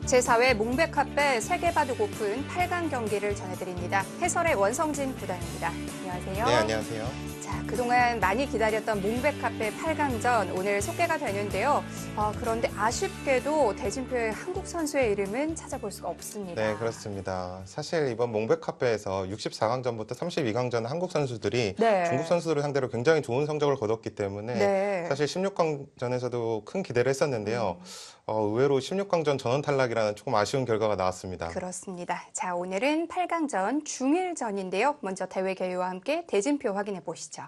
제4회 몽백카페 세계바둑 오픈 8강 경기를 전해드립니다. 해설의 원성진 구단입니다. 안녕하세요. 네, 안녕하세요. 자, 그동안 많이 기다렸던 몽백카페 8강전 오늘 속개가 되는데요. 그런데 아쉽게도 대진표의 한국 선수의 이름은 찾아볼 수가 없습니다. 네, 그렇습니다. 사실 이번 몽백카페에서 64강전부터 32강전 한국 선수들이 중국 선수들을 상대로 굉장히 좋은 성적을 거뒀기 때문에 사실 16강전에서도 큰 기대를 했었는데요. 의외로 16강전 전원 탈락이라는 조금 아쉬운 결과가 나왔습니다. 그렇습니다. 자, 오늘은 8강전 중일전인데요. 먼저 대회 개요와 함께 대진표 확인해 보시죠.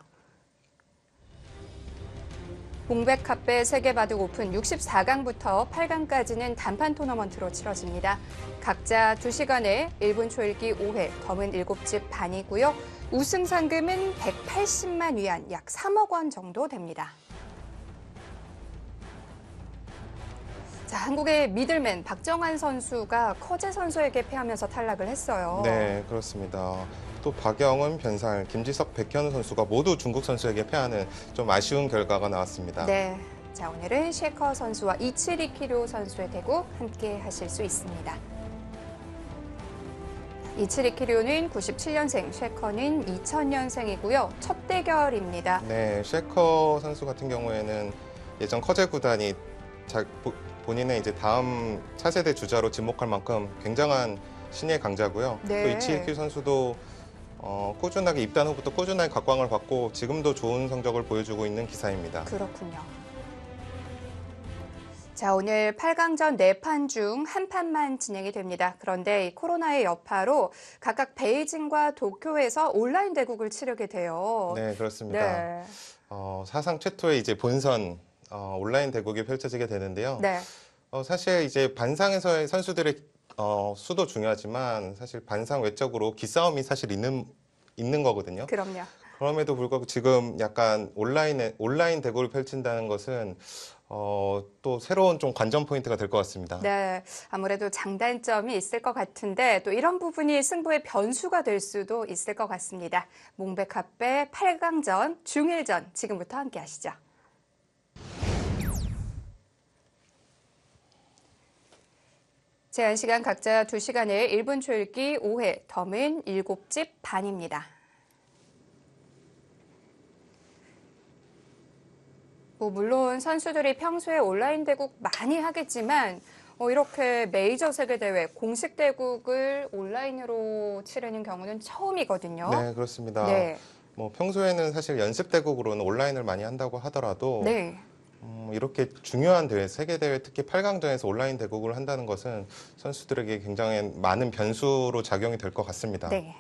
몽백카페 세계바둑 오픈 64강부터 8강까지는 단판 토너먼트로 치러집니다. 각자 2시간에 1분 초읽기 5회, 덤은 7집 반이고요. 우승 상금은 180만 위안, 약 3억 원 정도 됩니다. 자, 한국의 미들맨 박정환 선수가 커제 선수에게 패하면서 탈락을 했어요. 네, 그렇습니다. 또 박영은, 변살, 김지석, 백현우 선수가 모두 중국 선수에게 패하는 좀 아쉬운 결과가 나왔습니다. 네, 자, 오늘은 셰커 선수와 이치리 키료 선수의 대구 함께 하실 수 있습니다. 이치리 키료는 97년생, 셰커는 2000년생이고요. 첫 대결입니다. 네, 셰커 선수 같은 경우에는 예전 커제 구단이 본인의 이제 다음 차세대 주자로 지목할 만큼 굉장한 신예 강자고요. 네. 또 이치키 선수도 꾸준하게 입단 후부터 꾸준하게 각광을 받고 지금도 좋은 성적을 보여주고 있는 기사입니다. 그렇군요. 자, 오늘 8강전 4판 중 한 판만 진행이 됩니다. 그런데 이 코로나의 여파로 각각 베이징과 도쿄에서 온라인 대국을 치르게 돼요. 네, 그렇습니다. 네. 사상 최초의 이제 본선 온라인 대국이 펼쳐지게 되는데요. 네. 사실 이제 반상에서의 선수들의 수도 중요하지만 사실 반상 외적으로 기싸움이 사실 있는 거거든요. 그럼요. 그럼에도 불구하고 지금 약간 온라인 대국을 펼친다는 것은 또 새로운 좀 관전 포인트가 될 것 같습니다. 네, 아무래도 장단점이 있을 것 같은데 또 이런 부분이 승부의 변수가 될 수도 있을 것 같습니다. 몽백카페 8강전 중일전 지금부터 함께 하시죠. 제한 시간 각자 2시간에 1분 초읽기 5회, 덤은 7집 반입니다. 물론 선수들이 평소에 온라인 대국 많이 하겠지만 이렇게 메이저 세계대회, 공식 대국을 온라인으로 치르는 경우는 처음이거든요. 네, 그렇습니다. 네. 평소에는 사실 연습 대국으로는 온라인을 많이 한다고 하더라도 네. 이렇게 중요한 대회, 세계대회 특히 8강전에서 온라인 대국을 한다는 것은 선수들에게 굉장히 많은 변수로 작용이 될 것 같습니다. 네.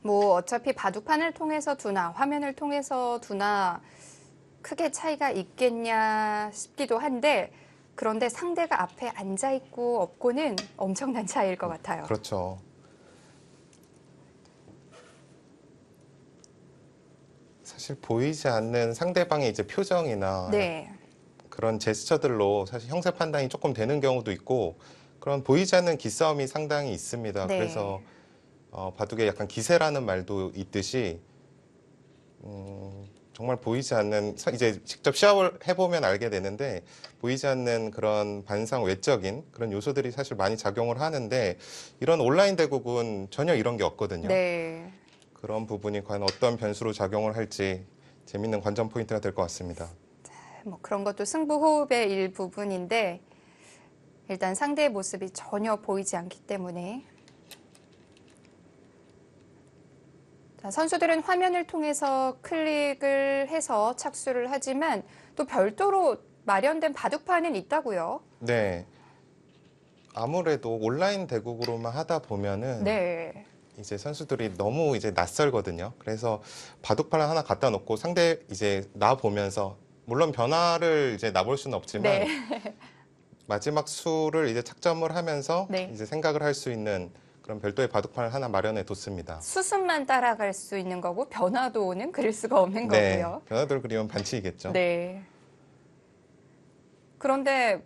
어차피 바둑판을 통해서 두나 화면을 통해서 두나 크게 차이가 있겠냐 싶기도 한데 그런데 상대가 앞에 앉아있고 없고는 엄청난 차이일 것 같아요. 그렇죠. 사실 보이지 않는 상대방의 이제 표정이나 그런 제스처들로 사실 형세 판단이 조금 되는 경우도 있고 그런 보이지 않는 기싸움이 상당히 있습니다. 네. 그래서 바둑에 약간 기세라는 말도 있듯이 정말 보이지 않는 이제 직접 시합을 해보면 알게 되는데 보이지 않는 그런 반상 외적인 그런 요소들이 사실 많이 작용을 하는데 이런 온라인 대국은 전혀 이런 게 없거든요. 네. 그런 부분이 과연 어떤 변수로 작용을 할지 재밌는 관전 포인트가 될 것 같습니다. 그런 것도 승부 호흡의 일부분인데 일단 상대의 모습이 전혀 보이지 않기 때문에 선수들은 화면을 통해서 클릭을 해서 착수를 하지만 또 별도로 마련된 바둑판은 있다고요? 네. 아무래도 온라인 대국으로만 하다 보면은 이제 선수들이 너무 이제 낯설거든요. 그래서 바둑판을 하나 갖다 놓고 상대 이제 나 보면서 물론 변화를 이제 나볼 수는 없지만 마지막 수를 이제 착점을 하면서 이제 생각을 할 수 있는 그런 별도의 바둑판을 하나 마련해 뒀습니다. 수순만 따라갈 수 있는 거고 변화도는 그릴 수가 없는 거고요. 변화도를 그리면 반칙이겠죠. 네. 그런데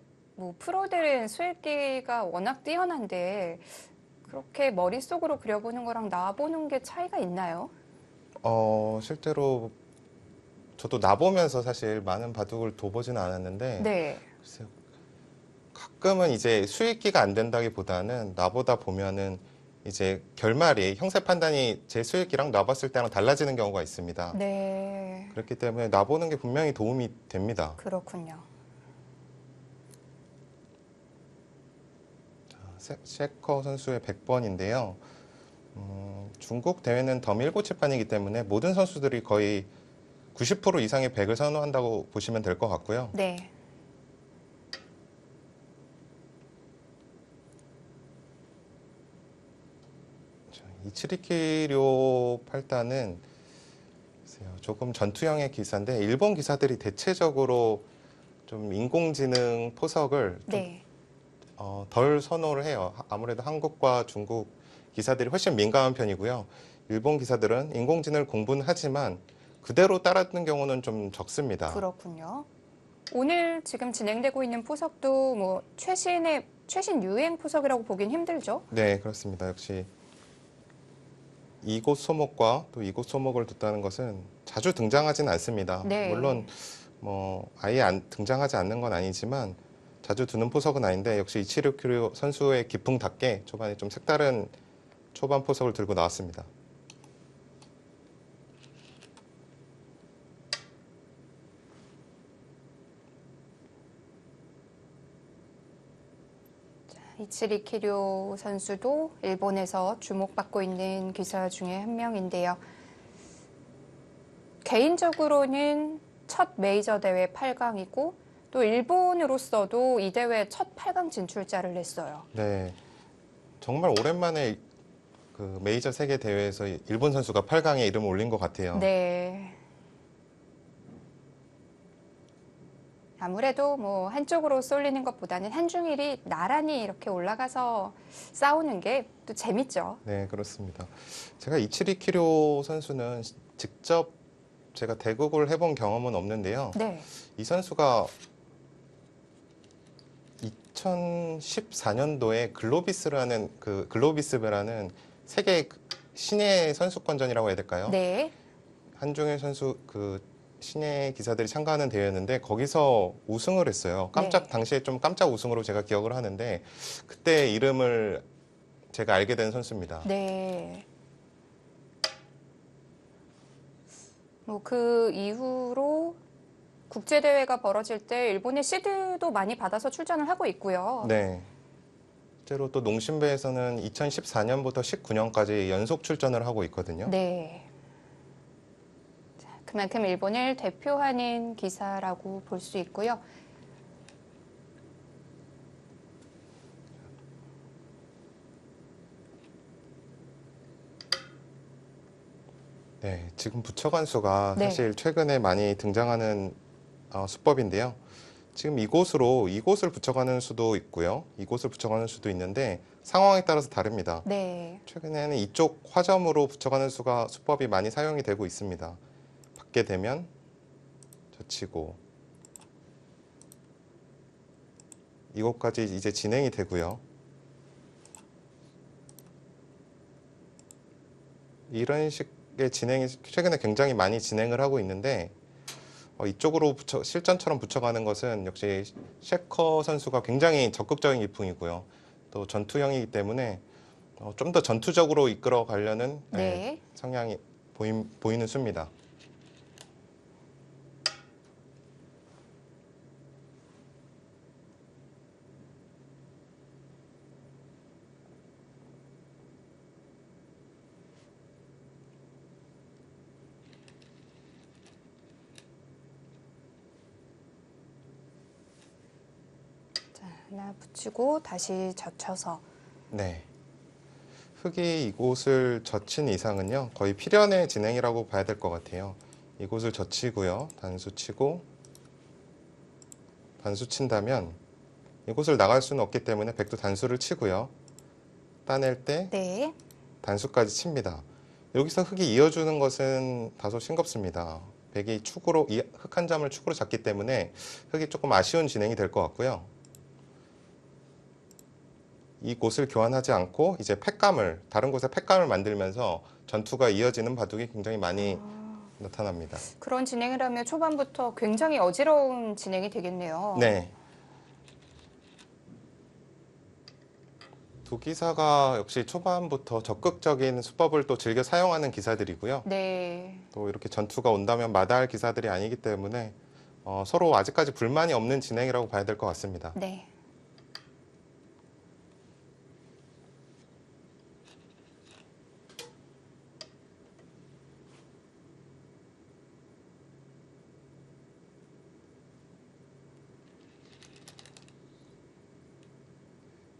프로들은 수읽기가 워낙 뛰어난데 그렇게 머릿속으로 그려보는 거랑 나보는 게 차이가 있나요? 실제로 저도 나보면서 사실 많은 바둑을 둬보지는 않았는데 네. 글쎄요. 가끔은 이제 수익기가 안 된다기보다는 나보다 보면은 이제 결말이 형세 판단이 제 수익이랑 나봤을 때랑 달라지는 경우가 있습니다. 네. 그렇기 때문에 나보는 게 분명히 도움이 됩니다. 그렇군요. 셰커 선수의 100번인데요. 중국 대회는 덤 7칠판이기 때문에 모든 선수들이 거의 90% 이상의 100을 선호한다고 보시면 될 것 같고요. 네. 이치리키료 8단은 조금 전투형의 기사인데 일본 기사들이 대체적으로 좀 인공지능 포석을 네. 덜 선호를 해요. 아무래도 한국과 중국 기사들이 훨씬 민감한 편이고요. 일본 기사들은 인공지능을 공부는 하지만 그대로 따르는 경우는 좀 적습니다. 그렇군요. 오늘 지금 진행되고 있는 포석도 뭐 최신 유행 포석이라고 보긴 힘들죠? 네, 그렇습니다. 역시 이곳 소목과 또 이곳 소목을 뒀다는 것은 자주 등장하지는 않습니다. 네. 물론 뭐 아예 등장하지 않는 건 아니지만 자주 두는 포석은 아닌데 역시 이치리키료 선수의 기풍답게 초반에 좀 색다른 초반 포석을 들고 나왔습니다. 이치리키료 선수도 일본에서 주목받고 있는 기사 중에 한 명인데요. 개인적으로는 첫 메이저 대회 8강이고 또 일본으로서도 이 대회 첫 8강 진출자를 냈어요. 네, 정말 오랜만에 그 메이저 세계 대회에서 일본 선수가 8강에 이름을 올린 것 같아요. 네. 아무래도 뭐 한쪽으로 쏠리는 것보다는 한중일이 나란히 이렇게 올라가서 싸우는 게 또 재밌죠. 네, 그렇습니다. 제가 이치리키료 선수는 직접 제가 대국을 해본 경험은 없는데요. 네. 이 선수가 2014년도에 글로비스라는 세계 신예 선수권전이라고 해야 될까요? 네. 한중일 선수 신예 기사들이 참가하는 대회였는데 거기서 우승을 했어요. 네. 당시에 좀 깜짝 우승으로 제가 기억을 하는데 그때 이름을 제가 알게 된 선수입니다. 네. 뭐 그 이후로 국제대회가 벌어질 때 일본의 시드도 많이 받아서 출전을 하고 있고요. 네. 실제로 또 농심배에서는 2014년부터 19년까지 연속 출전을 하고 있거든요. 네. 그만큼 일본을 대표하는 기사라고 볼 수 있고요. 네, 지금 부처관수가 네. 사실 최근에 많이 등장하는 수법인데요. 지금 이곳을 붙여가는 수도 있고요. 이곳을 붙여가는 수도 있는데 상황에 따라서 다릅니다. 네. 최근에는 이쪽 화점으로 붙여가는 수법이 많이 사용이 되고 있습니다. 받게 되면 젖히고 이곳까지 이제 진행이 되고요. 이런 식의 진행이 최근에 굉장히 많이 진행을 하고 있는데 이쪽으로 실전처럼 붙여가는 것은 역시 셰커 선수가 굉장히 적극적인 기풍이고요. 또 전투형이기 때문에 좀 더 전투적으로 이끌어 가려는 네. 성향이 보이는 수입니다. 하나 붙이고 다시 젖혀서. 네. 흙이 이곳을 젖힌 이상은요, 거의 필연의 진행이라고 봐야 될 것 같아요. 이곳을 젖히고요, 단수 치고, 단수 친다면 이곳을 나갈 수는 없기 때문에 백도 단수를 치고요. 따낼 때 네. 단수까지 칩니다. 여기서 흙이 이어주는 것은 다소 싱겁습니다. 백이 흙 한 점을 축으로 잡기 때문에 흙이 조금 아쉬운 진행이 될 것 같고요. 이 곳을 교환하지 않고 이제 다른 곳에 팩감을 만들면서 전투가 이어지는 바둑이 굉장히 많이 나타납니다. 그런 진행을 하면 초반부터 굉장히 어지러운 진행이 되겠네요. 네. 기사가 역시 초반부터 적극적인 수법을 또 즐겨 사용하는 기사들이고요. 네. 또 이렇게 전투가 온다면 마다할 기사들이 아니기 때문에 서로 아직까지 불만이 없는 진행이라고 봐야 될 것 같습니다. 네.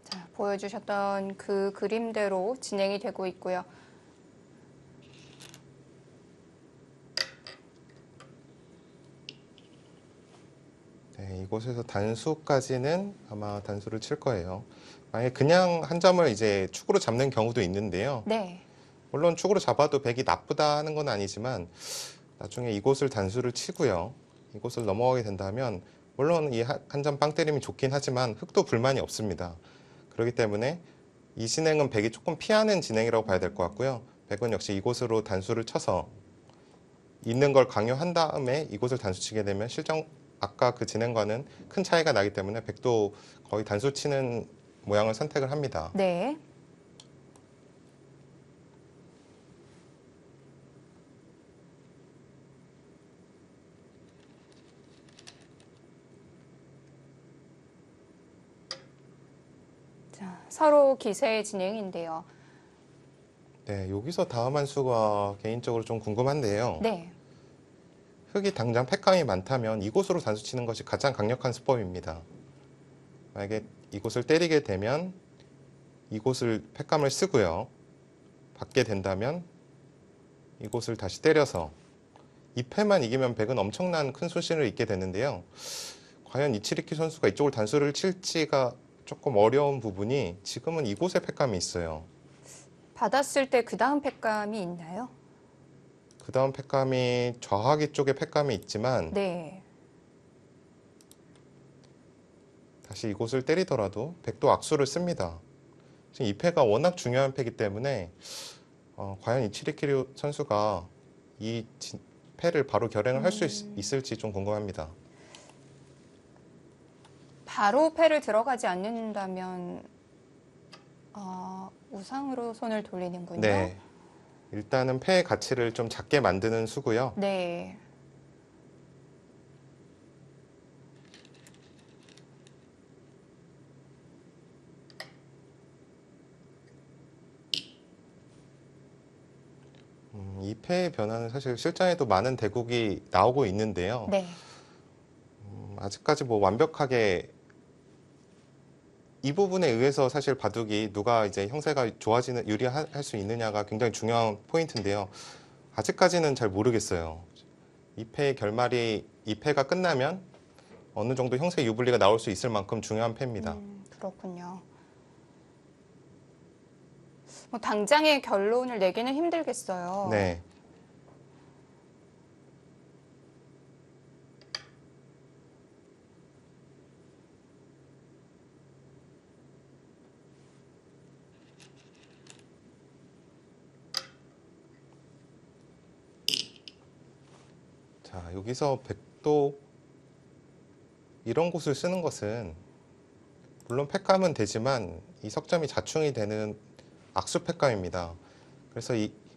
자, 보여주셨던 그 그림대로 진행이 되고 있고요. 네, 이곳에서 단수까지는 아마 단수를 칠 거예요. 만약에 그냥 한 점을 이제 축으로 잡는 경우도 있는데요. 네. 물론 축으로 잡아도 백이 나쁘다 하는 건 아니지만 나중에 이곳을 단수를 치고요. 이곳을 넘어가게 된다면 물론 이 한 점 빵 때림이 좋긴 하지만 흑도 불만이 없습니다. 그렇기 때문에 이 진행은 백이 조금 피하는 진행이라고 봐야 될 것 같고요. 백은 역시 이곳으로 단수를 쳐서 있는 걸 강요한 다음에 이곳을 단수 치게 되면 실정 아까 그 진행과는 큰 차이가 나기 때문에 백도 거의 단수 치는 모양을 선택을 합니다. 네. 자, 서로 기세의 진행인데요. 네, 여기서 다음 한 수가 개인적으로 좀 궁금한데요. 네. 흑이 당장 패감이 많다면 이곳으로 단수 치는 것이 가장 강력한 수법입니다. 만약에 이곳을 때리게 되면 이곳을 패감을 쓰고요. 받게 된다면 이곳을 다시 때려서 이 패만 이기면 백은 엄청난 큰 손실을 입게 되는데요. 과연 이치리키 선수가 이쪽을 단수를 칠지가 조금 어려운 부분이 지금은 이곳에 패감이 있어요. 받았을 때 그 다음 팩감이 있나요? 그 다음 패감이 좌하기 쪽에 패감이 있지만 네. 다시 이곳을 때리더라도 백도 악수를 씁니다. 지금 이 패가 워낙 중요한 패이기 때문에 과연 이치리키류 선수가 이 패를 바로 결행을 할 수 있을지 좀 궁금합니다. 바로 패를 들어가지 않는다면 우상으로 손을 돌리는군요. 네. 일단은 패의 가치를 좀 작게 만드는 수고요. 네. 이 패의 변화는 사실 실전에도 많은 대국이 나오고 있는데요. 네. 아직까지 뭐 완벽하게 이 부분에 의해서 사실 바둑이 누가 이제 형세가 좋아지는 유리할 수 있느냐가 굉장히 중요한 포인트인데요. 아직까지는 잘 모르겠어요. 이 패의 결말이 이 패가 끝나면 어느 정도 형세 유불리가 나올 수 있을 만큼 중요한 패입니다. 그렇군요. 뭐 당장의 결론을 내기는 힘들겠어요. 네. 자, 여기서 백도 이런 곳을 쓰는 것은 물론 패감은 되지만 이 석점이 자충이 되는 악수 패감입니다. 그래서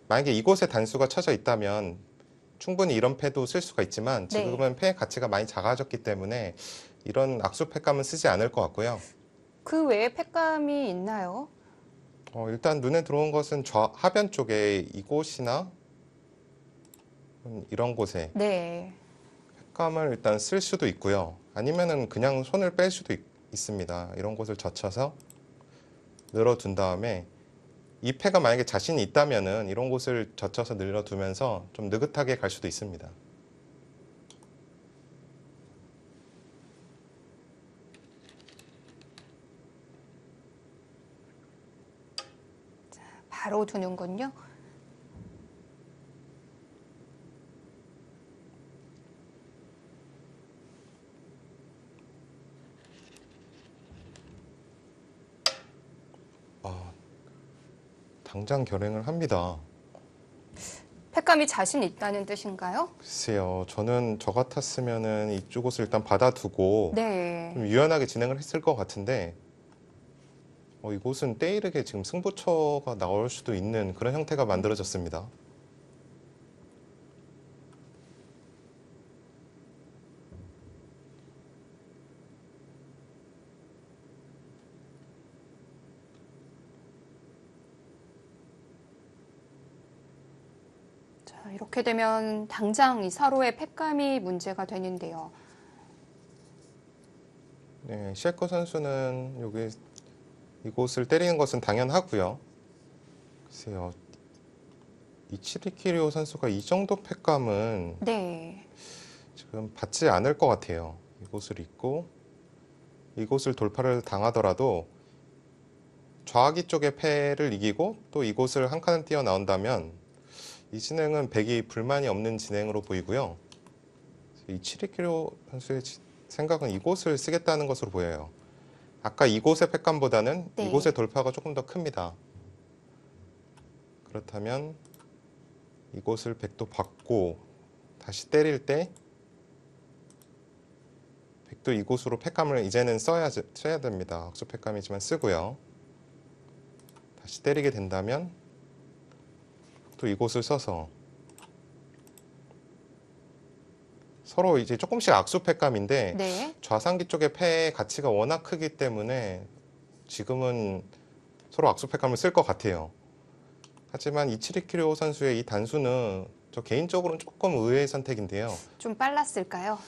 만약에 이곳에 단수가 쳐져 있다면 충분히 이런 패도 쓸 수가 있지만 지금은 패의 가치가 많이 작아졌기 때문에 이런 악수 패감은 쓰지 않을 것 같고요. 그 외에 패감이 있나요? 일단 눈에 들어온 것은 하변 쪽에 이곳이나 이런 곳에 네. 패감을 일단 쓸 수도 있고요. 아니면은 그냥 손을 뺄 수도 있습니다. 이런 곳을 젖혀서 늘어둔 다음에 이 패가 만약에 자신이 있다면은 이런 곳을 젖혀서 늘어두면서 좀 느긋하게 갈 수도 있습니다. 바로 두는군요. 당장 결행을 합니다. 패감이 자신 있다는 뜻인가요? 글쎄요. 저는 저 같았으면은 이쪽 옷을 일단 받아두고 네. 좀 유연하게 진행을 했을 것 같은데 이곳은 때이르게 지금 승부처가 나올 수도 있는 그런 형태가 만들어졌습니다. 자, 이렇게 되면 당장 이 사로의 팩감이 문제가 되는데요. 네, 시에코 선수는 이곳을 때리는 것은 당연하고요. 글쎄요, 이치리키리오 선수가 이 정도 팩감은 네. 지금 받지 않을 것 같아요. 이곳을 있고 이곳을 돌파를 당하더라도 좌하기 쪽의 패를 이기고 또 이곳을 한 칸을 뛰어나온다면 이 진행은 백이 불만이 없는 진행으로 보이고요. 이치리키리오 선수의 생각은 이곳을 쓰겠다는 것으로 보여요. 아까 이곳의 팩감보다는 네. 이곳의 돌파가 조금 더 큽니다. 그렇다면 이곳을 백도 받고 다시 때릴 때 백도 이곳으로 팩감을 이제는 써야 됩니다. 억수 팩감이지만 쓰고요. 다시 때리게 된다면 또 이곳을 써서 서로 이제 조금씩 악수 팩감인데 네. 좌상기 쪽의 패의 가치가 워낙 크기 때문에 지금은 서로 악수 팩감을 쓸 것 같아요. 하지만 이치리키료 선수의 이 단수는 저 개인적으로는 조금 의외의 선택인데요. 좀 빨랐을까요?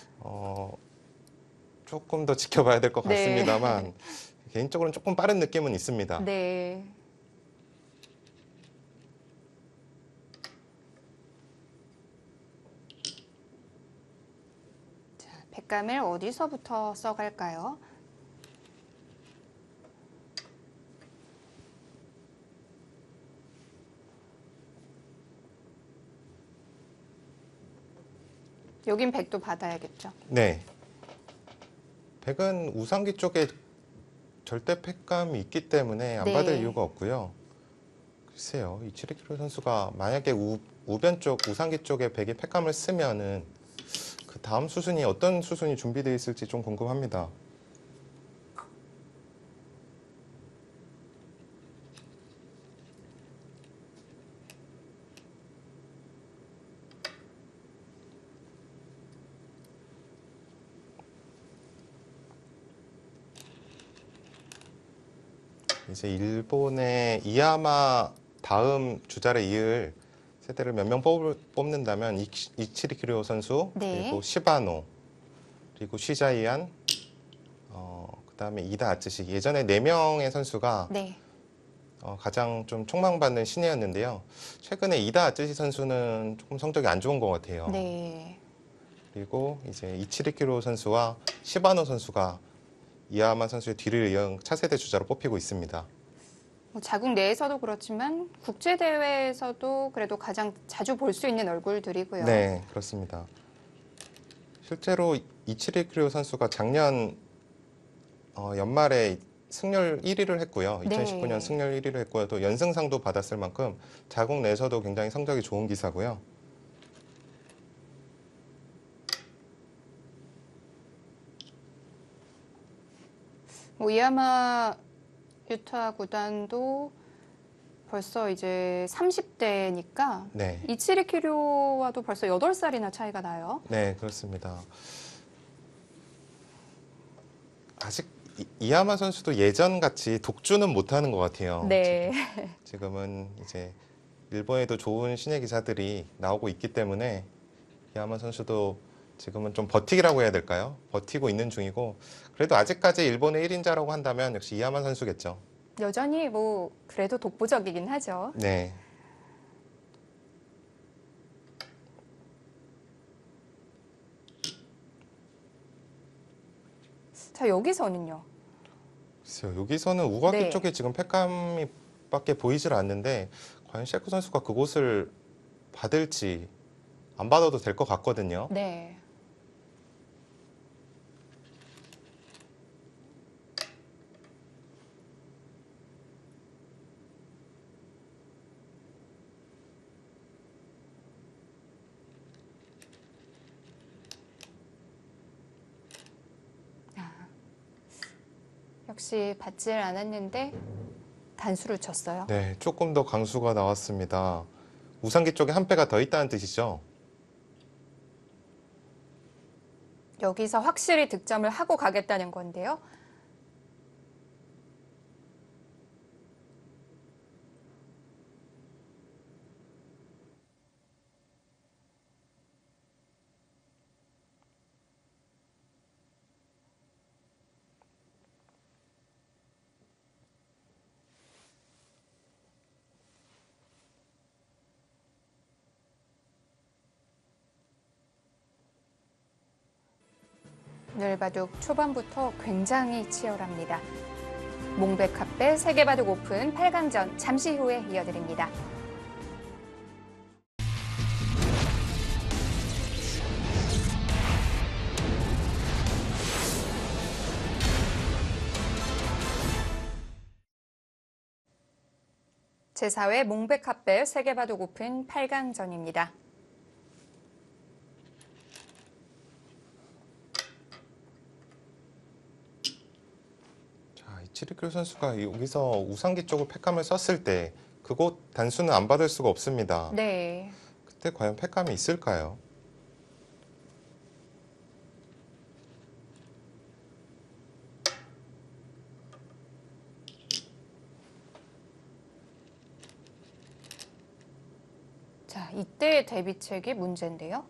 조금 더 지켜봐야 될 것 네. 같습니다만 개인적으로는 조금 빠른 느낌은 있습니다. 네. 자, 팩감을 어디서부터 써갈까요? 여긴 백도 받아야겠죠. 네. 백은 우상기 쪽에 절대 팩감이 있기 때문에 안 네. 받을 이유가 없고요. 글쎄요, 이치리키로 선수가 만약에 우변 쪽, 우상기 쪽에 백이 팩감을 쓰면은 그 다음 수순이 어떤 수순이 준비되어 있을지 좀 궁금합니다. 이제 일본의 이야마 다음 주자를 이을 세대를 몇 명 뽑는다면 이치리키료 선수, 네. 그리고 시바노, 그리고 쉬자이안, 그다음에 이다 아츠시. 예전에 4명의 선수가 네. 가장 좀 촉망받는 신예였는데요. 최근에 이다 아츠시 선수는 조금 성적이 안 좋은 것 같아요. 네. 그리고 이제 이치리키로 선수와 시바노 선수가 이야마 선수의 뒤를 이은 차세대 주자로 뽑히고 있습니다. 뭐 자국 내에서도 그렇지만 국제 대회에서도 그래도 가장 자주 볼 수 있는 얼굴들이고요. 네, 그렇습니다. 실제로 이치리키로 선수가 작년 연말에 승률 1위를 했고요. 2019년 네. 승률 1위를 했고요. 또 연승상도 받았을 만큼 자국 내에서도 굉장히 성적이 좋은 기사고요. 뭐 이야마 유타 구단도 벌써 이제 30대니까 네. 이치리 키료와도 벌써 8살이나 차이가 나요. 네, 그렇습니다. 아직 이야마 선수도 예전같이 독주는 못하는 것 같아요. 네. 지금은 이제 일본에도 좋은 신예 기사들이 나오고 있기 때문에 이야마 선수도 지금은 좀 버티기라고 해야 될까요? 버티고 있는 중이고 그래도 아직까지 일본의 1인자라고 한다면 역시 이야마 선수겠죠. 여전히 뭐 그래도 독보적이긴 하죠. 네. 자, 여기서는요. 글쎄요, 여기서는 우가키 네. 쪽에 지금 팩감이 밖에 보이질 않는데 과연 셰크 선수가 그곳을 받을지 안 받아도 될 것 같거든요. 네. 역시 받질 않았는데 단수를 쳤어요. 네, 조금 더 강수가 나왔습니다. 우상기 쪽에 한 패가 더 있다는 뜻이죠. 여기서 확실히 득점을 하고 가겠다는 건데요. 늘바둑 초반부터 굉장히 치열합니다. 몽백카페 세계바둑 오픈 8강전 잠시 후에 이어드립니다. 제4회 몽백카페 세계바둑 오픈 8강전입니다. 이치리큐 선수가 여기서 우상기 쪽을 팩감을 썼을 때 그곳 단수는 안 받을 수가 없습니다. 네. 그때 과연 팩감이 있을까요? 자, 이때의 대비책이 문제인데요.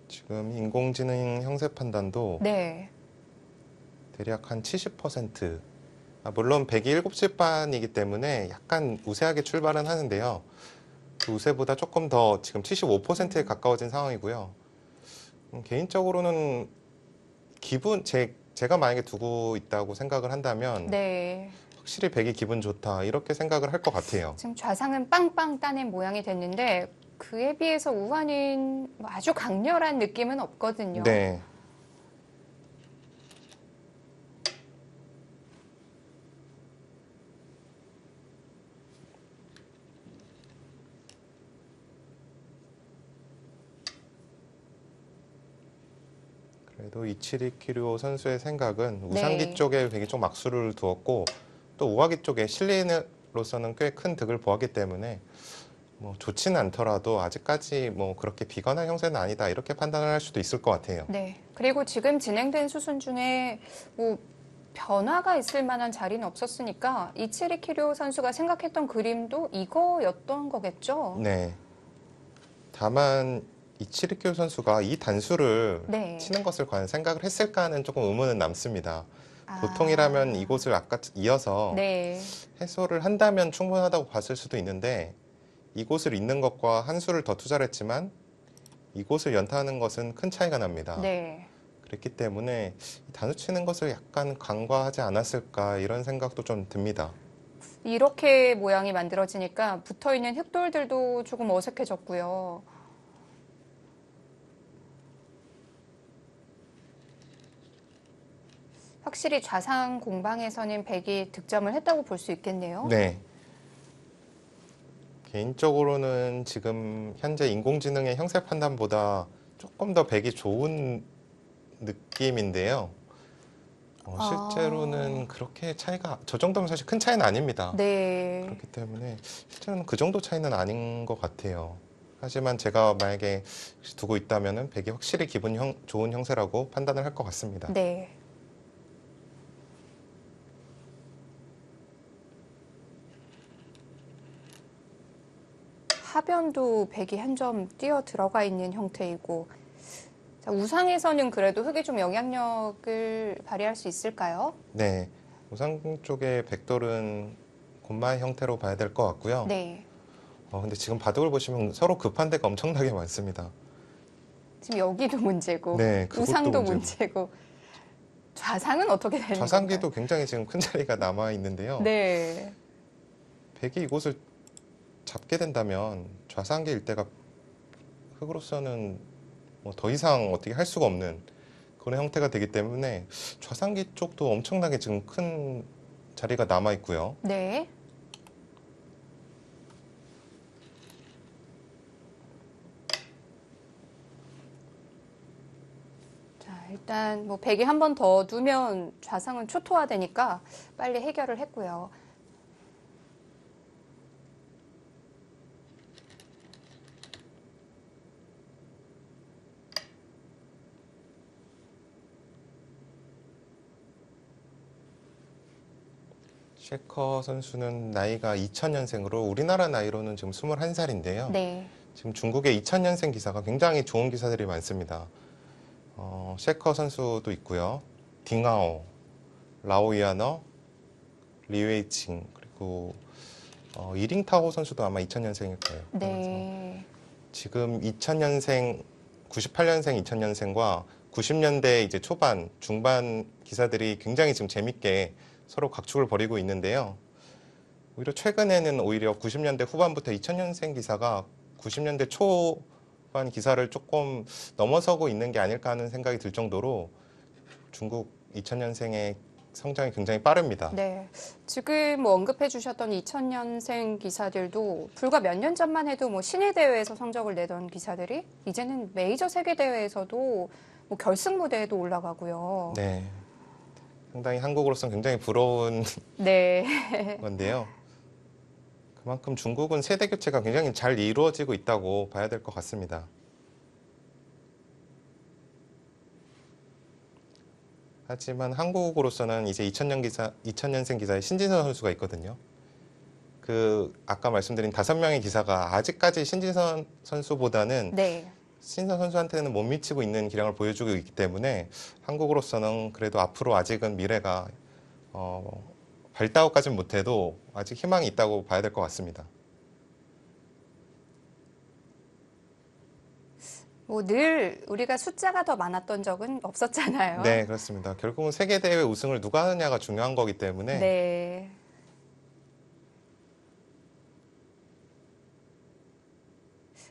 지금 인공지능 형세 판단도 네. 대략 한 70%. 물론 107반이기 때문에 약간 우세하게 출발은 하는데요. 그 우세보다 조금 더 지금 75%에 가까워진 상황이고요. 개인적으로는 제가 만약에 두고 있다고 생각을 한다면 네. 확실히 100이 기분 좋다 이렇게 생각을 할 것 같아요. 지금 좌상은 빵빵 따낸 모양이 됐는데 그에 비해서 우한은 아주 강렬한 느낌은 없거든요. 네. 그래도 이치리키료 선수의 생각은 우상기 쪽에 되게 좀 막수를 두었고 또 우하기 쪽에 실리인으로서는 꽤 큰 득을 보았기 때문에 뭐 좋지는 않더라도 아직까지 뭐 그렇게 비관한 형세는 아니다 이렇게 판단을 할 수도 있을 것 같아요. 네. 그리고 지금 진행된 수순 중에 뭐 변화가 있을 만한 자리는 없었으니까 이치리키료 선수가 생각했던 그림도 이거였던 거겠죠? 네. 다만 이치리키료 선수가 이 단수를 치는 것을 과연 생각을 했을까는 조금 의문은 남습니다. 보통이라면 이곳을 아까 이어서 해소를 한다면 충분하다고 봤을 수도 있는데 이곳을 잇는 것과 한 수를 더 투자를 했지만 이곳을 연타하는 것은 큰 차이가 납니다. 그랬기 때문에 단수 치는 것을 약간 간과하지 않았을까 이런 생각도 좀 듭니다. 이렇게 모양이 만들어지니까 붙어있는 흑돌들도 조금 어색해졌고요. 확실히 좌상 공방에서는 백이 득점을 했다고 볼 수 있겠네요. 네. 개인적으로는 지금 현재 인공지능의 형세 판단보다 조금 더 백이 좋은 느낌인데요. 실제로는 그렇게 차이가 저 정도면 사실 큰 차이는 아닙니다. 그렇기 때문에 실제로는 그 정도 차이는 아닌 것 같아요. 하지만 제가 만약에 두고 있다면 백이 확실히 기분 좋은 형세라고 판단을 할 것 같습니다. 네. 하변도 백이 한 점 뛰어 들어가 있는 형태이고, 자, 우상에서는 그래도 흑이 좀 영향력을 발휘할 수 있을까요? 네, 우상 쪽의 백돌은 곤마의 형태로 봐야 될 것 같고요. 네. 근데 지금 바둑을 보시면 서로 급한 데가 엄청나게 많습니다. 지금 여기도 문제고, 네, 우상도 문제고, 좌상은 어떻게 되는 건가요? 좌상기도 굉장히 지금 큰 자리가 남아 있는데요. 네. 백이 이곳을 잡게 된다면 좌상기 일대가 흑으로서는 뭐 더 이상 어떻게 할 수가 없는 그런 형태가 되기 때문에 좌상기 쪽도 엄청나게 지금 큰 자리가 남아 있고요. 네. 자, 자, 일단 뭐 백이 한 번 더 두면 좌상은 초토화되니까 빨리 해결을 했고요. 셰커 선수는 나이가 2000년생으로 우리나라 나이로는 지금 21살인데요. 네. 지금 중국의 2000년생 기사가 굉장히 좋은 기사들이 많습니다. 셰커 선수도 있고요. 딩아오, 라오이아너, 리웨이칭, 그리고 이링타오 선수도 아마 2000년생일 거예요. 네. 지금 2000년생, 98년생, 2000년생과 90년대 이제 초반, 중반 기사들이 굉장히 지금 재밌게 서로 각축을 벌이고 있는데요. 오히려 최근에는 오히려 90년대 후반부터 2000년생 기사가 90년대 초반 기사를 조금 넘어서고 있는 게 아닐까 하는 생각이 들 정도로 중국 2000년생의 성장이 굉장히 빠릅니다. 네. 지금 뭐 언급해 주셨던 2000년생 기사들도 불과 몇 년 전만 해도 뭐 신예 대회에서 성적을 내던 기사들이 이제는 메이저 세계 대회에서도 뭐 결승 무대에도 올라가고요. 네. 상당히 한국으로서는 굉장히 부러운 네. 건데요. 그만큼 중국은 세대 교체가 굉장히 잘 이루어지고 있다고 봐야 될 것 같습니다. 하지만 한국으로서는 이제 2000년생 기사에 신진선 선수가 있거든요. 아까 말씀드린 5명의 기사가 아직까지 신진선 선수보다는 네. 신진선 선수한테는 못 미치고 있는 기량을 보여주고 있기 때문에 한국으로서는 그래도 앞으로 아직은 미래가 발다우까지는 못해도 아직 희망이 있다고 봐야 될 것 같습니다. 뭐 늘 우리가 숫자가 더 많았던 적은 없었잖아요. 네, 그렇습니다. 결국은 세계대회 우승을 누가 하느냐가 중요한 거기 때문에 네.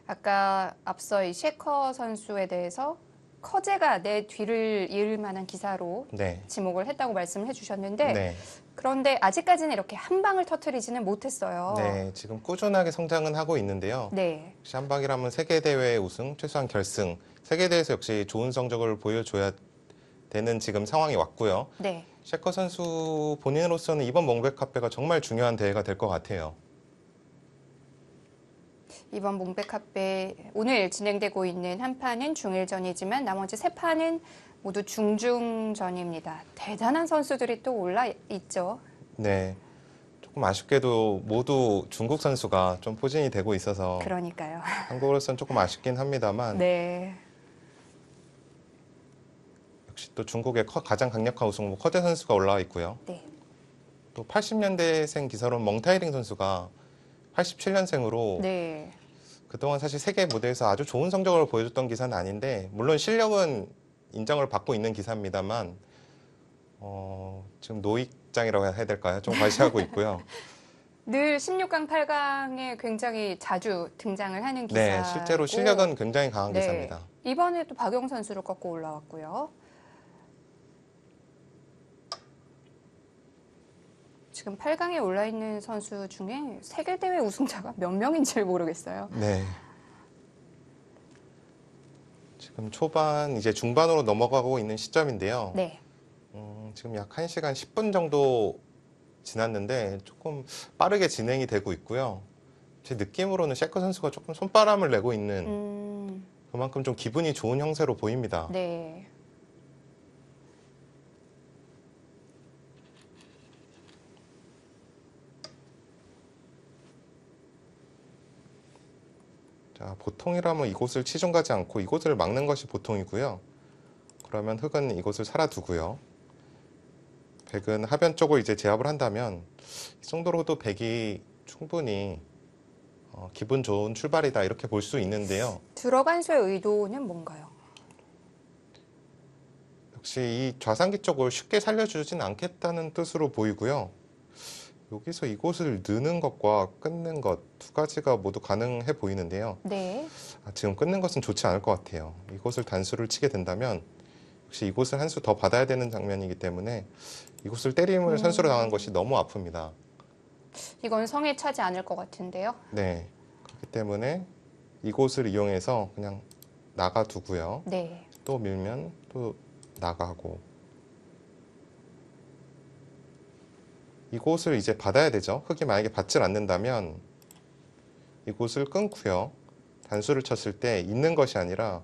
아까 앞서 이 셰커 선수에 대해서 커제가 내 뒤를 이을 만한 기사로 네. 지목을 했다고 말씀을 해주셨는데 네. 그런데 아직까지는 이렇게 한 방을 터뜨리지는 못했어요. 네, 지금 꾸준하게 성장은 하고 있는데요. 네. 역시 한방이라면 세계대회 우승, 최소한 결승, 세계대회에서 역시 좋은 성적을 보여줘야 되는 지금 상황이 왔고요. 네. 셰커 선수 본인으로서는 이번 몽백카페가 정말 중요한 대회가 될 것 같아요. 이번 몽백카페 오늘 진행되고 있는 한 판은 중일전이지만 나머지 세 판은 모두 중중전입니다. 대단한 선수들이 또 올라 있죠. 네, 조금 아쉽게도 모두 중국 선수가 좀 포진이 되고 있어서 그러니까요. 한국으로서는 조금 아쉽긴 합니다만 네. 역시 또 중국의 가장 강력한 우승 커제 선수가 올라와 있고요. 네. 또 80년대생 기사로는 멍타이링 선수가 87년생으로 네. 그동안 사실 세계 무대에서 아주 좋은 성적을 보여줬던 기사는 아닌데 물론 실력은 인정을 받고 있는 기사입니다만 지금 노익장이라고 해야 될까요? 좀 과시하고 있고요. 늘 16강, 8강에 굉장히 자주 등장을 하는 기사고 네, 실제로 실력은 굉장히 강한 네. 기사입니다. 이번에 또 박용 선수를 꺾고 올라왔고요. 지금 8강에 올라 있는 선수 중에 세계대회 우승자가 몇 명인지 모르겠어요. 네. 지금 초반 이제 중반으로 넘어가고 있는 시점인데요. 네. 지금 약 1시간 10분 정도 지났는데 조금 빠르게 진행이 되고 있고요. 제 느낌으로는 셰커 선수가 조금 손바람을 내고 있는 그만큼 좀 기분이 좋은 형세로 보입니다. 네. 자, 보통이라면 이곳을 치중가지 않고 이곳을 막는 것이 보통이고요. 그러면 흑은 이곳을 살아두고요. 백은 하변 쪽을 이제 제압을 한다면 이 정도로도 백이 충분히 기분 좋은 출발이다 이렇게 볼 수 있는데요. 들어간 수의 의도는 뭔가요? 역시 이 좌상기 쪽을 쉽게 살려주진 않겠다는 뜻으로 보이고요. 여기서 이곳을 느는 것과 끊는 것 두 가지가 모두 가능해 보이는데요. 네. 지금 끊는 것은 좋지 않을 것 같아요. 이곳을 단수를 치게 된다면 역시 이곳을 한 수 더 받아야 되는 장면이기 때문에 이곳을 때림을 선수로 당하는 것이 너무 아픕니다. 이건 성에 차지 않을 것 같은데요. 네. 그렇기 때문에 이곳을 이용해서 그냥 나가두고요. 네. 또 밀면 또 나가고 이곳을 이제 받아야 되죠. 흙이 만약에 받질 않는다면 이곳을 끊고요. 단수를 쳤을 때 있는 것이 아니라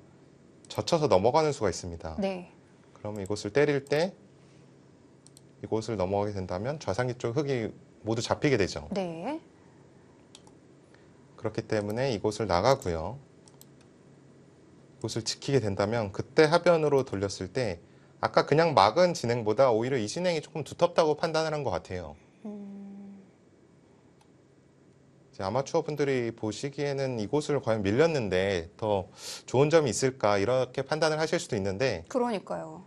젖혀서 넘어가는 수가 있습니다. 네. 그러면 이곳을 때릴 때 이곳을 넘어가게 된다면 좌상기 쪽 흙이 모두 잡히게 되죠. 네. 그렇기 때문에 이곳을 나가고요. 이곳을 지키게 된다면 그때 하변으로 돌렸을 때 아까 그냥 막은 진행보다 오히려 이 진행이 조금 두텁다고 판단을 한 것 같아요. 이제 아마추어 분들이 보시기에는 이곳을 과연 밀렸는데 더 좋은 점이 있을까 이렇게 판단을 하실 수도 있는데 그러니까요.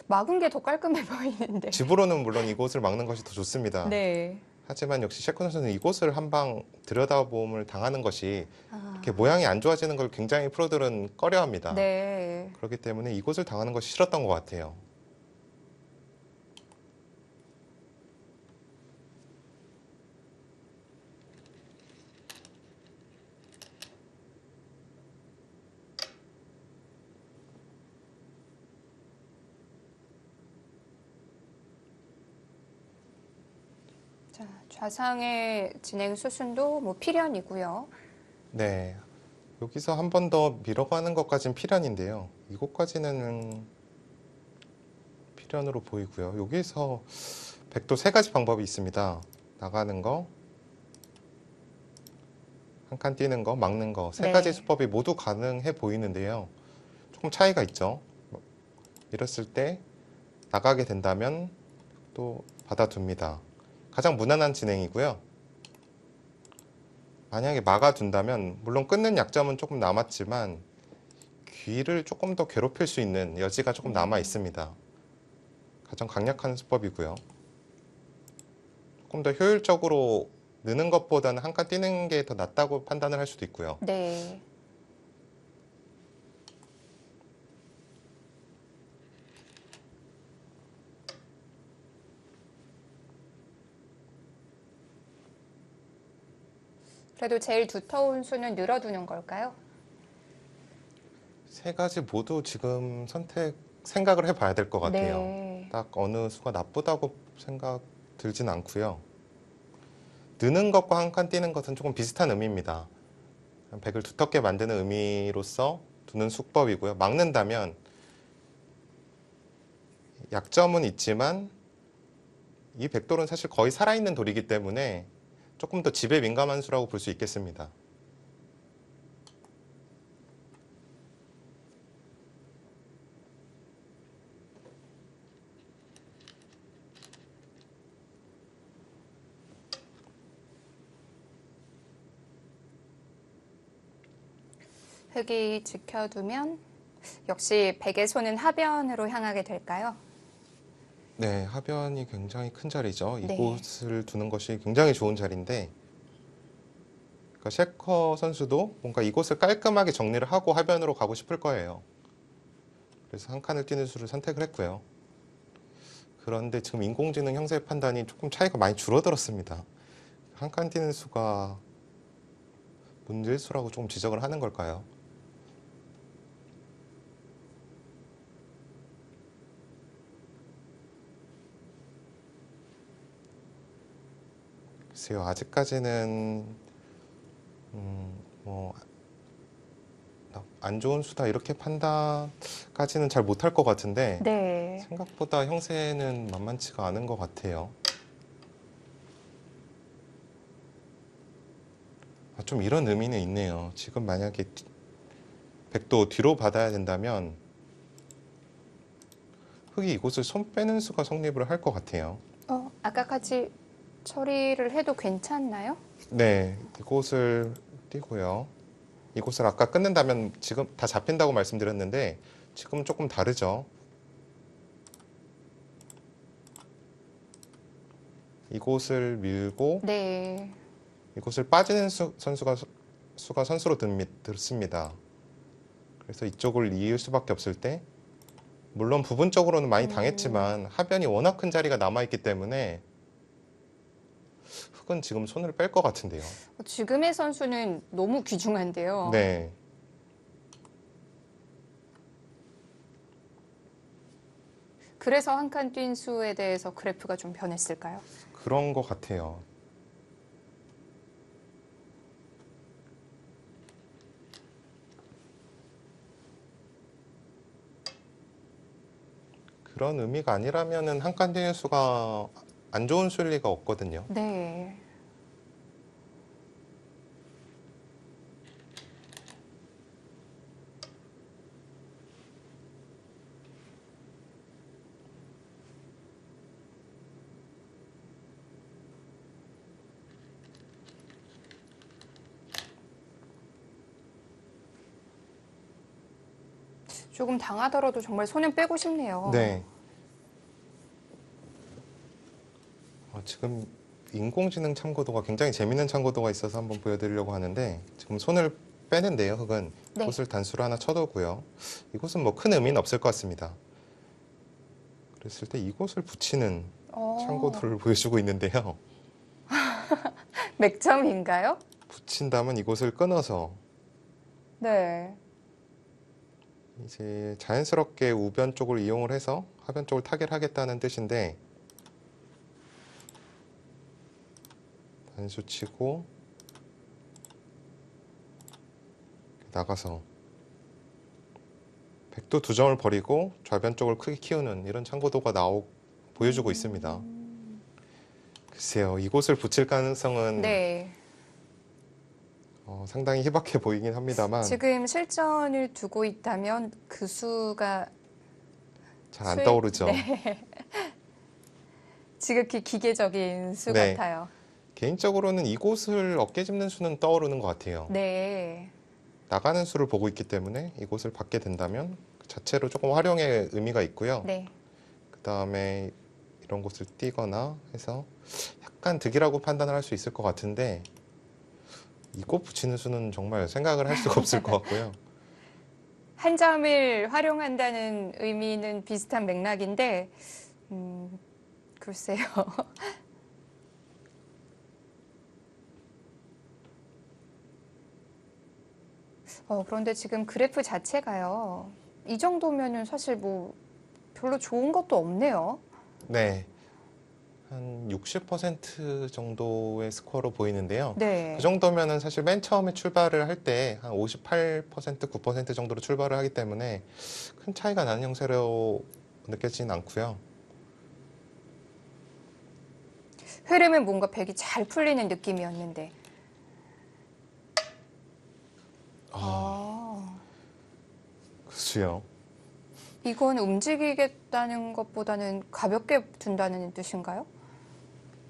막은 게 더 깔끔해 보이는데. 집으로는 물론 이곳을 막는 것이 더 좋습니다. 네. 하지만 역시 셰코 선수는 이곳을 한 방 들여다봄을 당하는 것이 이렇게 모양이 안 좋아지는 걸 굉장히 프로들은 꺼려합니다. 네. 그렇기 때문에 이곳을 당하는 것이 싫었던 것 같아요. 자, 좌상의 진행 수순도 뭐 필연이고요. 네. 여기서 한 번 더 밀어가는 것까지는 필연인데요. 이곳까지는 필연으로 보이고요. 여기서 백도 세 가지 방법이 있습니다. 나가는 거, 한 칸 뛰는 거, 막는 거. 세 네. 가지 수법이 모두 가능해 보이는데요. 조금 차이가 있죠. 이랬을 때 나가게 된다면 또 받아둡니다. 가장 무난한 진행이고요. 만약에 막아둔다면 물론 끊는 약점은 조금 남았지만 귀를 조금 더 괴롭힐 수 있는 여지가 조금 남아 있습니다. 가장 강력한 수법이고요. 조금 더 효율적으로 느는 것보다는 한 칸 뛰는 게 더 낫다고 판단을 할 수도 있고요. 네. 그래도 제일 두터운 수는 늘어두는 걸까요? 세 가지 모두 지금 생각을 해봐야 될 것 같아요. 네. 딱 어느 수가 나쁘다고 생각 들진 않고요. 느는 것과 한 칸 뛰는 것은 조금 비슷한 의미입니다. 백을 두텁게 만드는 의미로서 두는 수법이고요. 막는다면 약점은 있지만 이 백돌은 사실 거의 살아있는 돌이기 때문에 조금 더 집에 민감한 수라고 볼 수 있겠습니다. 흙이 지켜두면 역시 백의 손은 하변으로 향하게 될까요? 네, 하변이 굉장히 큰 자리죠. 네. 이곳을 두는 것이 굉장히 좋은 자리인데 그러니까 셰커 선수도 뭔가 이곳을 깔끔하게 정리를 하고 하변으로 가고 싶을 거예요. 그래서 한 칸을 뛰는 수를 선택을 했고요. 그런데 지금 인공지능 형세 판단이 조금 차이가 많이 줄어들었습니다. 한 칸 뛰는 수가 문제일 수라고 조금 지적을 하는 걸까요? 글쎄요, 아직까지는 뭐 안 좋은 수다 이렇게 판단까지는 잘 못할 것 같은데 네. 생각보다 형세는 만만치가 않은 것 같아요. 좀 이런 의미는 있네요. 지금 만약에 백도 뒤로 받아야 된다면 흙이 이곳을 손 빼는 수가 성립을 할 것 같아요. 아까 같이 처리를 해도 괜찮나요? 네, 이곳을 띄고요. 이곳을 아까 끊는다면 지금 다 잡힌다고 말씀드렸는데 지금 조금 다르죠. 이곳을 밀고 네. 이곳을 빠지는 수가 선수로 듣습니다. 그래서 이쪽을 이을 수밖에 없을 때 물론 부분적으로는 많이 당했지만 하변이 워낙 큰 자리가 남아있기 때문에 흙은 지금 손을 뺄 것 같은데요. 지금의 선수는 너무 귀중한데요. 네. 그래서 한 칸 뛴 수에 대해서 그래프가 좀 변했을까요? 그런 것 같아요. 그런 의미가 아니라면은 한 칸 뛰는 수가 안 좋은 수일 리가 없거든요. 네. 조금 당하더라도 정말 손은 빼고 싶네요. 네. 지금 인공지능 참고도가 굉장히 재밌는 참고도가 있어서 한번 보여드리려고 하는데 지금 손을 빼는데요. 흙은 네. 이곳을 단수로 하나 쳐두고요. 이곳은 뭐 큰 의미는 없을 것 같습니다. 그랬을 때 이곳을 붙이는 참고도를 보여주고 있는데요. 맥점인가요? 붙인다면 이곳을 끊어서 네. 이제 자연스럽게 우변 쪽을 이용을 해서 하변 쪽을 타결하겠다는 뜻인데 단수 치고 나가서 백도 두 점을 버리고 좌변 쪽을 크게 키우는 이런 참고도가 보여주고 있습니다. 글쎄요, 이곳을 붙일 가능성은 네. 상당히 희박해 보이긴 합니다만 지금 실전을 두고 있다면 그 수가 잘 안 떠오르죠. 네. 지극히 기계적인 수 네. 같아요. 개인적으로는 이곳을 어깨 짚는 수는 떠오르는 것 같아요. 네. 나가는 수를 보고 있기 때문에 이곳을 받게 된다면 그 자체로 조금 활용의 의미가 있고요. 네. 그 다음에 이런 곳을 띄거나 해서 약간 득이라고 판단을 할 수 있을 것 같은데 이곳 붙이는 수는 정말 생각을 할 수가 없을 것 같고요. 한 점을 활용한다는 의미는 비슷한 맥락인데 글쎄요. 그런데 지금 그래프 자체가요. 이 정도면은 사실 뭐 별로 좋은 것도 없네요. 네. 한 60% 정도의 스코어로 보이는데요. 네. 그 정도면은 사실 맨 처음에 출발을 할 때 한 58%, 9% 정도로 출발을 하기 때문에 큰 차이가 나는 형태로 느껴지진 않고요. 흐름은 뭔가 백이 잘 풀리는 느낌이었는데. 글쎄요. 이건 움직이겠다는 것보다는 가볍게 둔다는 뜻인가요?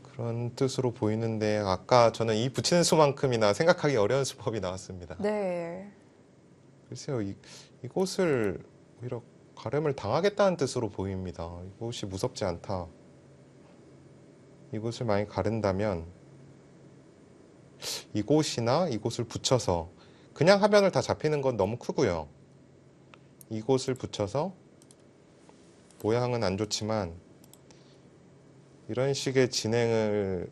그런 뜻으로 보이는데 아까 저는 이 붙이는 수만큼이나 생각하기 어려운 수법이 나왔습니다. 네. 글쎄요. 이곳을 오히려 가름을 당하겠다는 뜻으로 보입니다. 이곳이 무섭지 않다. 이곳을 많이 가른다면 이곳이나 이곳을 붙여서 그냥 하변을 다 잡히는 건 너무 크고요. 이곳을 붙여서 모양은 안 좋지만 이런 식의 진행을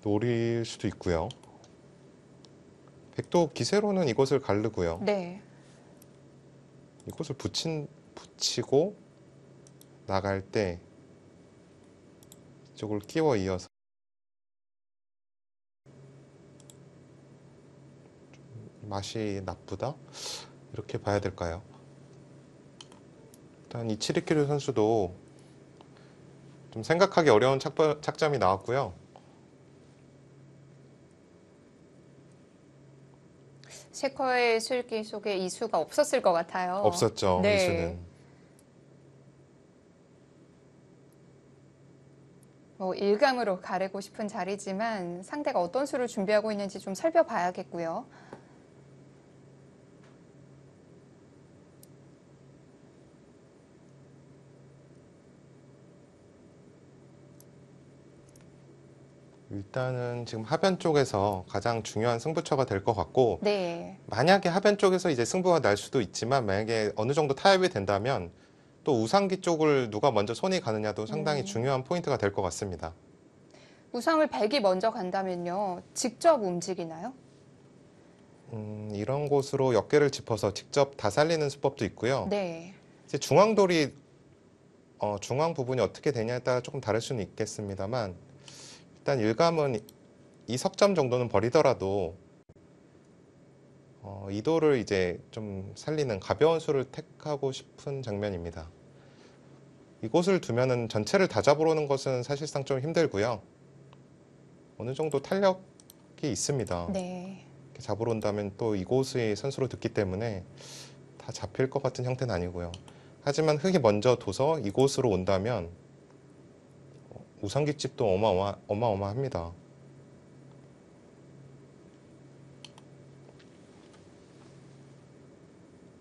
노릴 수도 있고요. 백도 기세로는 이곳을 가르고요. 네. 이곳을 붙이고 나갈 때 이쪽을 끼워 이어서 맛이 나쁘다? 이렇게 봐야 될까요? 일단 이 치리키르 선수도 좀 생각하기 어려운 착점이 나왔고요. 셰커의 술기 속에 이 수가 없었을 것 같아요. 없었죠, 네. 이 수는. 일감으로 가르고 싶은 자리지만 상대가 어떤 수를 준비하고 있는지 좀 살펴봐야겠고요. 일단은 지금 하변 쪽에서 가장 중요한 승부처가 될 것 같고 네. 만약에 하변 쪽에서 이제 승부가 날 수도 있지만 만약에 어느 정도 타협이 된다면 또 우상기 쪽을 누가 먼저 손이 가느냐도 상당히 중요한 포인트가 될 것 같습니다. 우상을 백이 먼저 간다면요. 직접 움직이나요? 이런 곳으로 역계를 짚어서 직접 다 살리는 수법도 있고요. 네. 이제 중앙돌이 중앙 부분이 어떻게 되냐에 따라 조금 다를 수는 있겠습니다만 일단 일감은 이 석점 정도는 버리더라도 이도를 이제 좀 살리는 가벼운 수를 택하고 싶은 장면입니다. 이곳을 두면은 전체를 다 잡으러 오는 것은 사실상 좀 힘들고요. 어느 정도 탄력이 있습니다. 네. 이렇게 잡으러 온다면 또 이곳의 선수로 듣기 때문에 다 잡힐 것 같은 형태는 아니고요. 하지만 흙이 먼저 둬서 이곳으로 온다면 우상깃집도 어마어마합니다.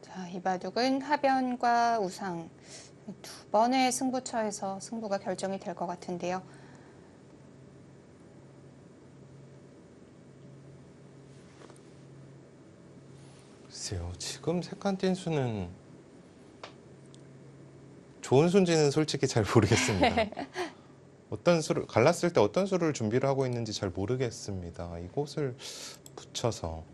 자, 이 바둑은 하변과 우상 두 번의 승부처에서 승부가 결정이 될 것 같은데요. 글쎄요, 지금 색간 띈 수는 좋은 수인지는 솔직히 잘 모르겠습니다. 어떤 수를 갈랐을 때 어떤 수를 준비를 하고 있는지 잘 모르겠습니다. 이곳을 붙여서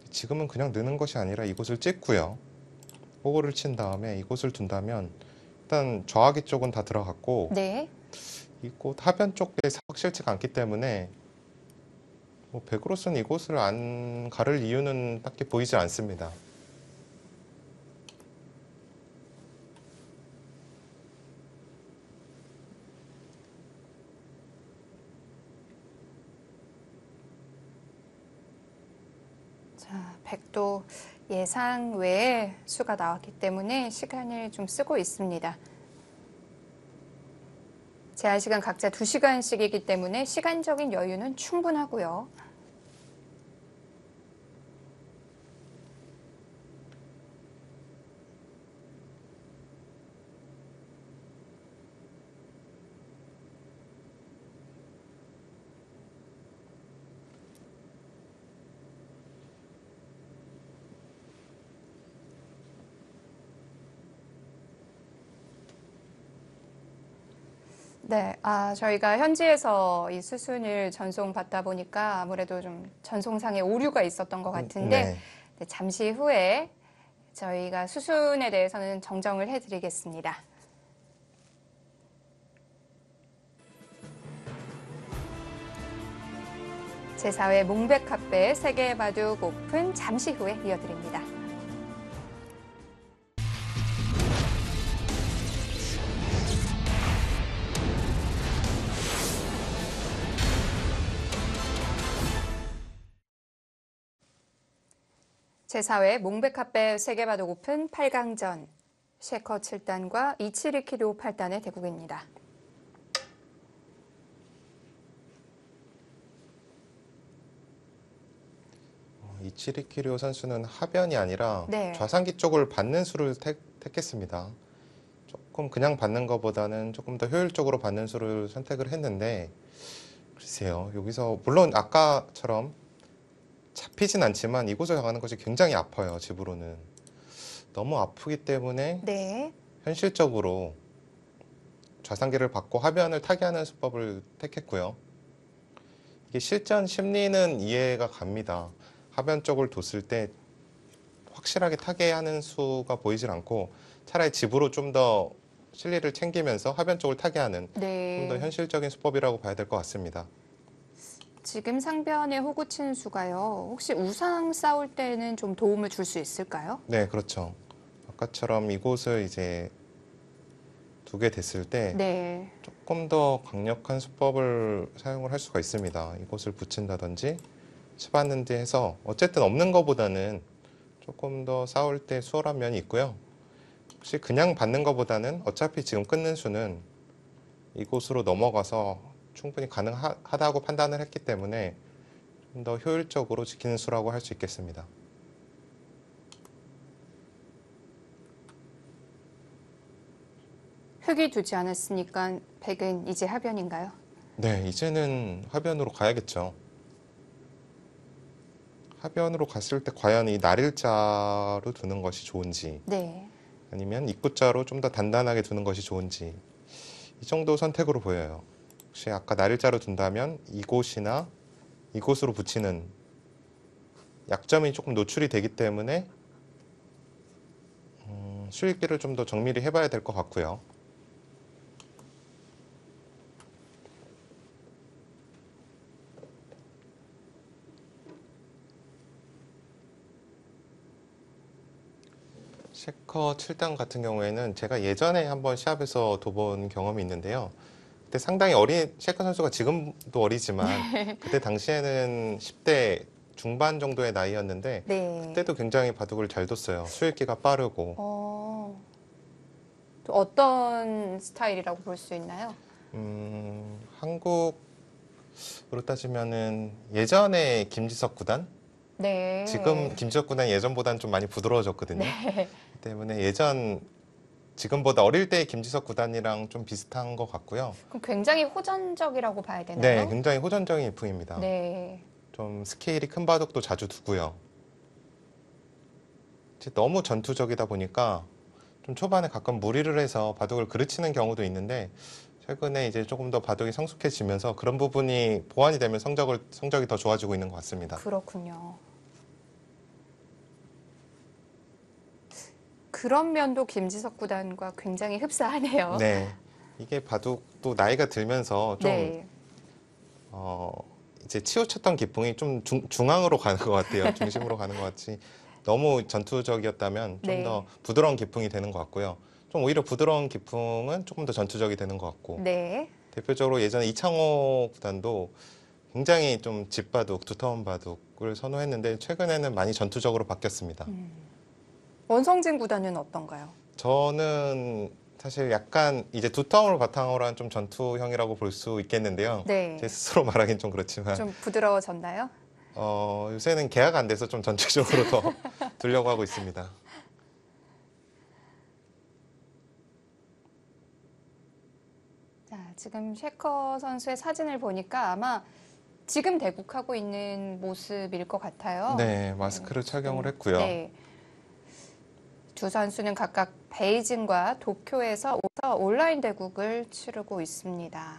지금은 그냥 넣는 것이 아니라 이곳을 찍고요. 호구를 친 다음에 이곳을 둔다면 일단 저하기 쪽은 다 들어갔고 네. 이곳 하변 쪽에 확실치가 않기 때문에 뭐 백으로서는 이곳을 안 가를 이유는 딱히 보이지 않습니다. 자, 백도 예상 외에 수가 나왔기 때문에 시간을 좀 쓰고 있습니다. 제한 시간 각자 2시간씩이기 때문에 시간적인 여유는 충분하고요. 네, 저희가 현지에서 이 수순을 전송받다 보니까 아무래도 좀 전송상에 오류가 있었던 것 같은데 네. 네, 잠시 후에 저희가 수순에 대해서는 정정을 해드리겠습니다. 제4회 몽백카페 세계바둑 오픈 잠시 후에 이어드립니다. 제4회 몽백카페 세계바둑 오픈 8강전 셰커 7단과 이치리키도 8단의 대국입니다. 이치리키료 선수는 하변이 아니라 네. 좌상기 쪽을 받는 수를 택했습니다. 조금 그냥 받는 것보다는 조금 더 효율적으로 받는 수를 선택을 했는데 글쎄요, 여기서 물론 아까처럼 잡히진 않지만 이곳을 가는 것이 굉장히 아파요. 집으로는 너무 아프기 때문에 네. 현실적으로 좌상기를 받고 하변을 타개하는 수법을 택했고요. 이게 실전 심리는 이해가 갑니다. 하변 쪽을 뒀을 때 확실하게 타개하는 수가 보이질 않고 차라리 집으로 좀 더 실리를 챙기면서 하변 쪽을 타개하는 네. 좀 더 현실적인 수법이라고 봐야 될 것 같습니다. 지금 상변에 호구 친 수가요. 혹시 우상 싸울 때는 좀 도움을 줄 수 있을까요? 네, 그렇죠. 아까처럼 이곳을 이제 두게 됐을 때 네. 조금 더 강력한 수법을 사용을 할 수가 있습니다. 이곳을 붙인다든지 쳐봤는지 해서 어쨌든 없는 것보다는 조금 더 싸울 때 수월한 면이 있고요. 혹시 그냥 받는 것보다는 어차피 지금 끊는 수는 이곳으로 넘어가서 충분히 가능하다고 판단을 했기 때문에 좀 더 효율적으로 지키는 수라고 할 수 있겠습니다. 흙이 두지 않았으니까 백은 이제 하변인가요? 네, 이제는 하변으로 가야겠죠. 하변으로 갔을 때 과연 이 날일자로 두는 것이 좋은지 네. 아니면 입구자로 좀 더 단단하게 두는 것이 좋은지 이 정도 선택으로 보여요. 혹시 아까 날일자로 둔다면 이곳이나 이곳으로 붙이는 약점이 조금 노출이 되기 때문에 수익기를 좀 더 정밀히 해봐야 될 것 같고요. 셰커 7단 같은 경우에는 제가 예전에 한번 시합에서 둬본 경험이 있는데요. 그때 상당히 어린 셰커 선수가 지금도 어리지만 그때 당시에는 10대 중반 정도의 나이였는데 네. 그때도 굉장히 바둑을 잘 뒀어요. 수익기가 빠르고. 또 어떤 스타일이라고 볼 수 있나요? 한국으로 따지면은 예전에 김지석 구단? 네. 지금 김지석 구단 예전보다는 좀 많이 부드러워졌거든요. 네. 때문에 지금보다 어릴 때의 김지석 구단이랑 좀 비슷한 것 같고요. 그럼 굉장히 호전적이라고 봐야 되나요? 네, 굉장히 호전적인 일품입니다. 네. 좀 스케일이 큰 바둑도 자주 두고요. 너무 전투적이다 보니까 좀 초반에 가끔 무리를 해서 바둑을 그르치는 경우도 있는데 최근에 이제 조금 더 바둑이 성숙해지면서 그런 부분이 보완이 되면 성적이 더 좋아지고 있는 것 같습니다. 그렇군요. 그런 면도 김지석 구단과 굉장히 흡사하네요. 네. 이게 바둑도 나이가 들면서 좀, 네. 이제 치우쳤던 기풍이 좀 중앙으로 가는 것 같아요. 중심으로 가는 것 같이. 너무 전투적이었다면 좀 네. 더 부드러운 기풍이 되는 것 같고요. 좀 오히려 부드러운 기풍은 조금 더 전투적이 되는 것 같고. 네. 대표적으로 예전에 이창호 구단도 굉장히 좀 집바둑, 두터운 바둑을 선호했는데 최근에는 많이 전투적으로 바뀌었습니다. 원성진 구단은 어떤가요? 저는 사실 약간 이제 두터움을 바탕으로 한 좀 전투형이라고 볼 수 있겠는데요. 네. 제 스스로 말하기는 좀 그렇지만 좀 부드러워졌나요? 요새는 계약 안 돼서 좀 전체적으로 더 두려고 하고 있습니다. 자, 지금 셰커 선수의 사진을 보니까 아마 지금 대국하고 있는 모습일 것 같아요. 네, 마스크를 착용을 했고요. 네. 두 선수는 각각 베이징과 도쿄에서 온라인 대국을 치르고 있습니다.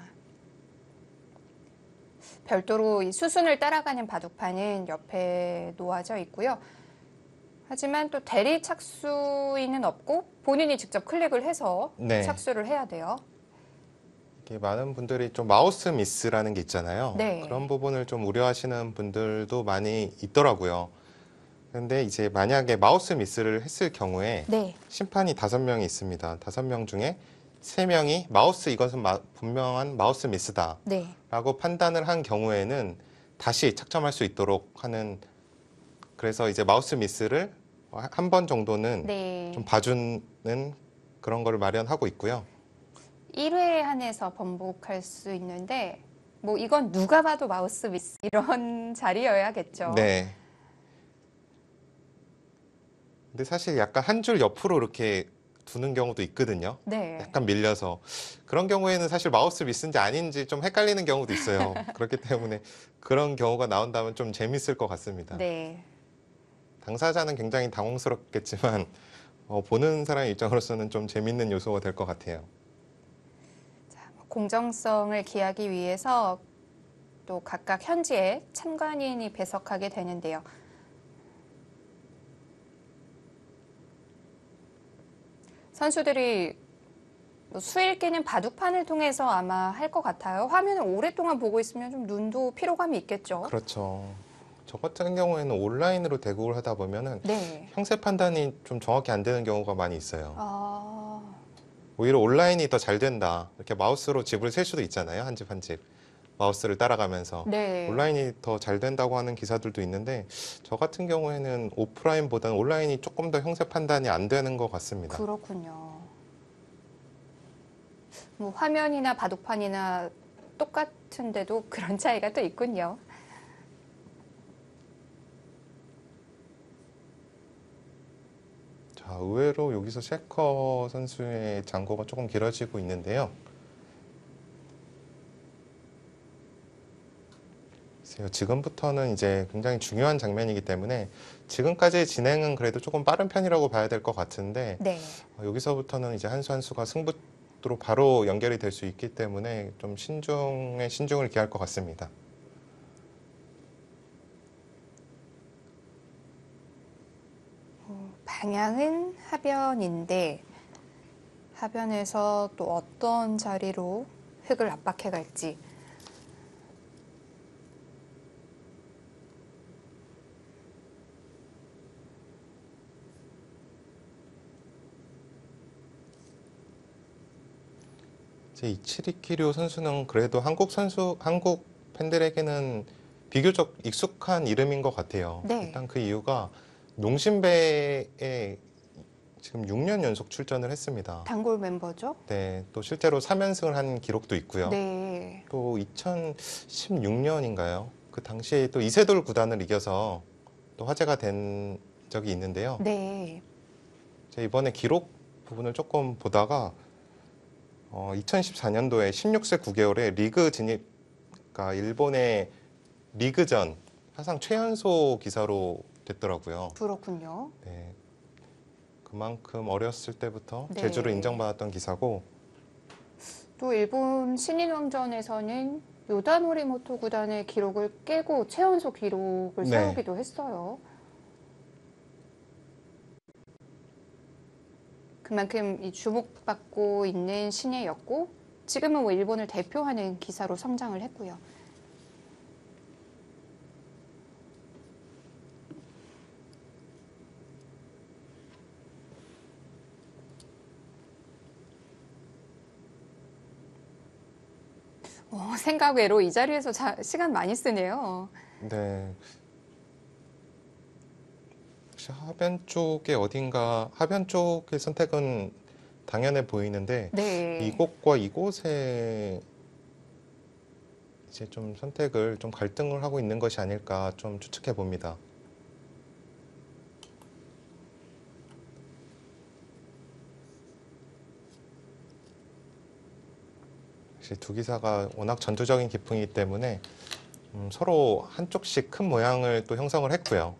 별도로 이 수순을 따라가는 바둑판은 옆에 놓아져 있고요. 하지만 또 대리 착수인은 없고 본인이 직접 클릭을 해서 네. 착수를 해야 돼요. 이게 많은 분들이 좀 마우스 미스라는 게 있잖아요. 네. 그런 부분을 좀 우려하시는 분들도 많이 있더라고요. 근데 이제 만약에 마우스 미스를 했을 경우에 네. 심판이 5명이 있습니다. 5명 중에 3명이 이것은 분명한 마우스 미스다 네. 라고 판단을 한 경우에는 다시 착점할 수 있도록 하는, 그래서 이제 마우스 미스를 한 번 정도는 네. 좀 봐주는 그런 거를 마련하고 있고요. 1회에 한해서 번복할 수 있는데 뭐 이건 누가 봐도 마우스 미스 이런 자리여야겠죠. 네. 근데 사실 약간 한 줄 옆으로 이렇게 두는 경우도 있거든요. 네. 약간 밀려서. 그런 경우에는 사실 마우스 미스인지 아닌지 좀 헷갈리는 경우도 있어요. 그렇기 때문에 그런 경우가 나온다면 좀 재밌을 것 같습니다. 네. 당사자는 굉장히 당황스럽겠지만 보는 사람 입장으로서는 좀 재밌는 요소가 될 것 같아요. 자, 공정성을 기하기 위해서 또 각각 현지에 참관인이 배석하게 되는데요. 선수들이 수일기는 바둑판을 통해서 아마 할 것 같아요. 화면을 오랫동안 보고 있으면 좀 눈도 피로감이 있겠죠. 그렇죠. 저 같은 경우에는 온라인으로 대국을 하다 보면은 네. 형세 판단이 좀 정확히 안 되는 경우가 많이 있어요. 아, 오히려 온라인이 더 잘 된다. 이렇게 마우스로 집을 셀 수도 있잖아요. 한 집 한 집. 마우스를 따라가면서. 네. 온라인이 더 잘 된다고 하는 기사들도 있는데 저 같은 경우에는 오프라인보다는 온라인이 조금 더 형세 판단이 안 되는 것 같습니다. 그렇군요. 뭐 화면이나 바둑판이나 똑같은데도 그런 차이가 또 있군요. 자, 의외로 여기서 셰커 선수의 장고가 조금 길어지고 있는데요. 글쎄요, 지금부터는 이제 굉장히 중요한 장면이기 때문에 지금까지의 진행은 그래도 조금 빠른 편이라고 봐야 될 것 같은데 네. 여기서부터는 이제 한 선수가 승부로 바로 연결이 될 수 있기 때문에 좀 신중을 기할 것 같습니다. 방향은 하변인데 하변에서 또 어떤 자리로 흙을 압박해 갈지. 제 이치리키류 선수는 그래도 한국 팬들에게는 비교적 익숙한 이름인 것 같아요. 네. 일단 그 이유가 농심배에 지금 6년 연속 출전을 했습니다. 단골 멤버죠? 네, 또 실제로 3연승을 한 기록도 있고요. 네. 또 2016년인가요? 그 당시에 또 이세돌 구단을 이겨서 또 화제가 된 적이 있는데요. 네. 제가 이번에 기록 부분을 조금 보다가 2014년도에 16세 9개월에 리그 진입, 그러니까 일본의 리그전 사상 최연소 기사로 됐더라고요. 그렇군요. 네, 그만큼 어렸을 때부터 네. 제주를 인정받았던 기사고, 또 일본 신인왕전에서는 요다 모리모토 구단의 기록을 깨고 최연소 기록을 네. 세우기도 했어요. 그만큼 이 주목받고 있는 신예였고 지금은 뭐 일본을 대표하는 기사로 성장을 했고요. 생각 외로 이 자리에서 시간 많이 쓰네요. 네. 혹시 하변 쪽에 어딘가 하변 쪽의 선택은 당연해 보이는데 네. 이곳과 이곳에 이제 좀 선택을 좀 갈등을 하고 있는 것이 아닐까 좀 추측해 봅니다. 역시 두 기사가 워낙 전투적인 기풍이기 때문에 서로 한쪽씩 큰 모양을 또 형성을 했고요.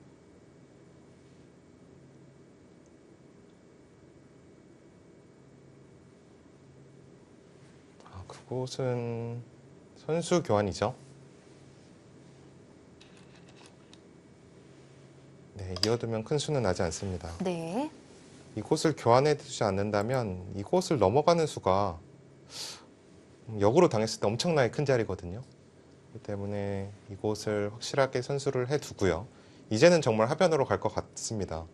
그곳은 선수 교환이죠. 네, 이어두면 큰 수는 나지 않습니다. 네. 이곳을 교환해 두지 않는다면 이곳을 넘어가는 수가 역으로 당했을 때 엄청나게 큰 자리거든요. 그렇기 때문에 이곳을 확실하게 선수를 해두고요. 이제는 정말 하변으로 갈 것 같습니다.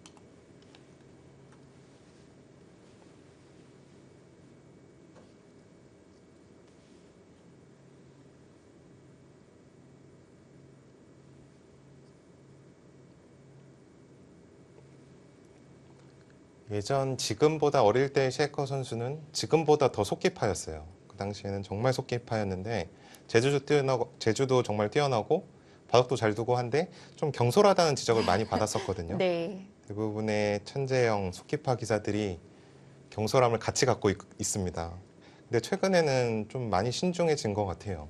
지금보다 어릴 때 셰커 선수는 지금보다 더 속기파였어요. 그 당시에는 정말 속기파였는데 제주도 정말 뛰어나고 바둑도 잘 두고 한데 좀 경솔하다는 지적을 많이 받았었거든요. 네. 대부분의 천재형 속기파 기사들이 경솔함을 같이 갖고 있습니다. 근데 최근에는 좀 많이 신중해진 것 같아요.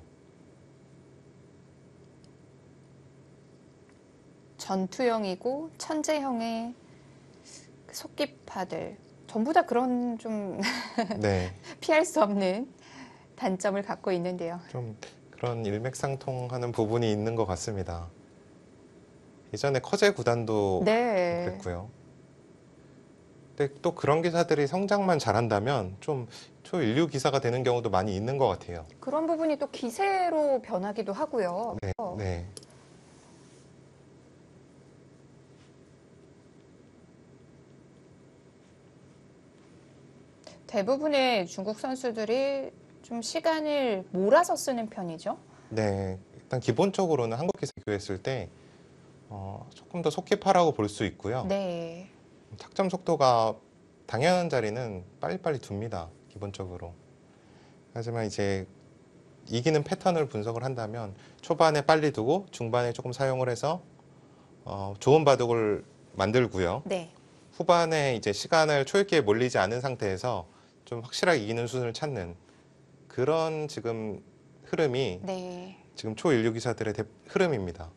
전투형이고 천재형의 속기파들 전부 다 그런 좀 네, 피할 수 없는 단점을 갖고 있는데요. 좀 그런 일맥상통하는 부분이 있는 것 같습니다. 예전에 커제 구단도 네. 그랬고요. 근데 또 그런 기사들이 성장만 잘한다면 좀 초인류 기사가 되는 경우도 많이 있는 것 같아요. 그런 부분이 또 기세로 변하기도 하고요. 네, 네. 대부분의 중국 선수들이 좀 시간을 몰아서 쓰는 편이죠. 네, 일단 기본적으로는 한국 기사 비교했을 때 조금 더 속기파라고 볼 수 있고요. 네. 착점 속도가 당연한 자리는 빨리빨리 둡니다. 기본적으로. 하지만 이제 이기는 패턴을 분석을 한다면 초반에 빨리 두고 중반에 조금 사용을 해서 좋은 바둑을 만들고요. 네. 후반에 이제 시간을 초읽기에 몰리지 않은 상태에서 좀 확실하게 이기는 수준을 찾는 그런 지금 흐름이 네. 지금 초인류 기사들의 흐름입니다.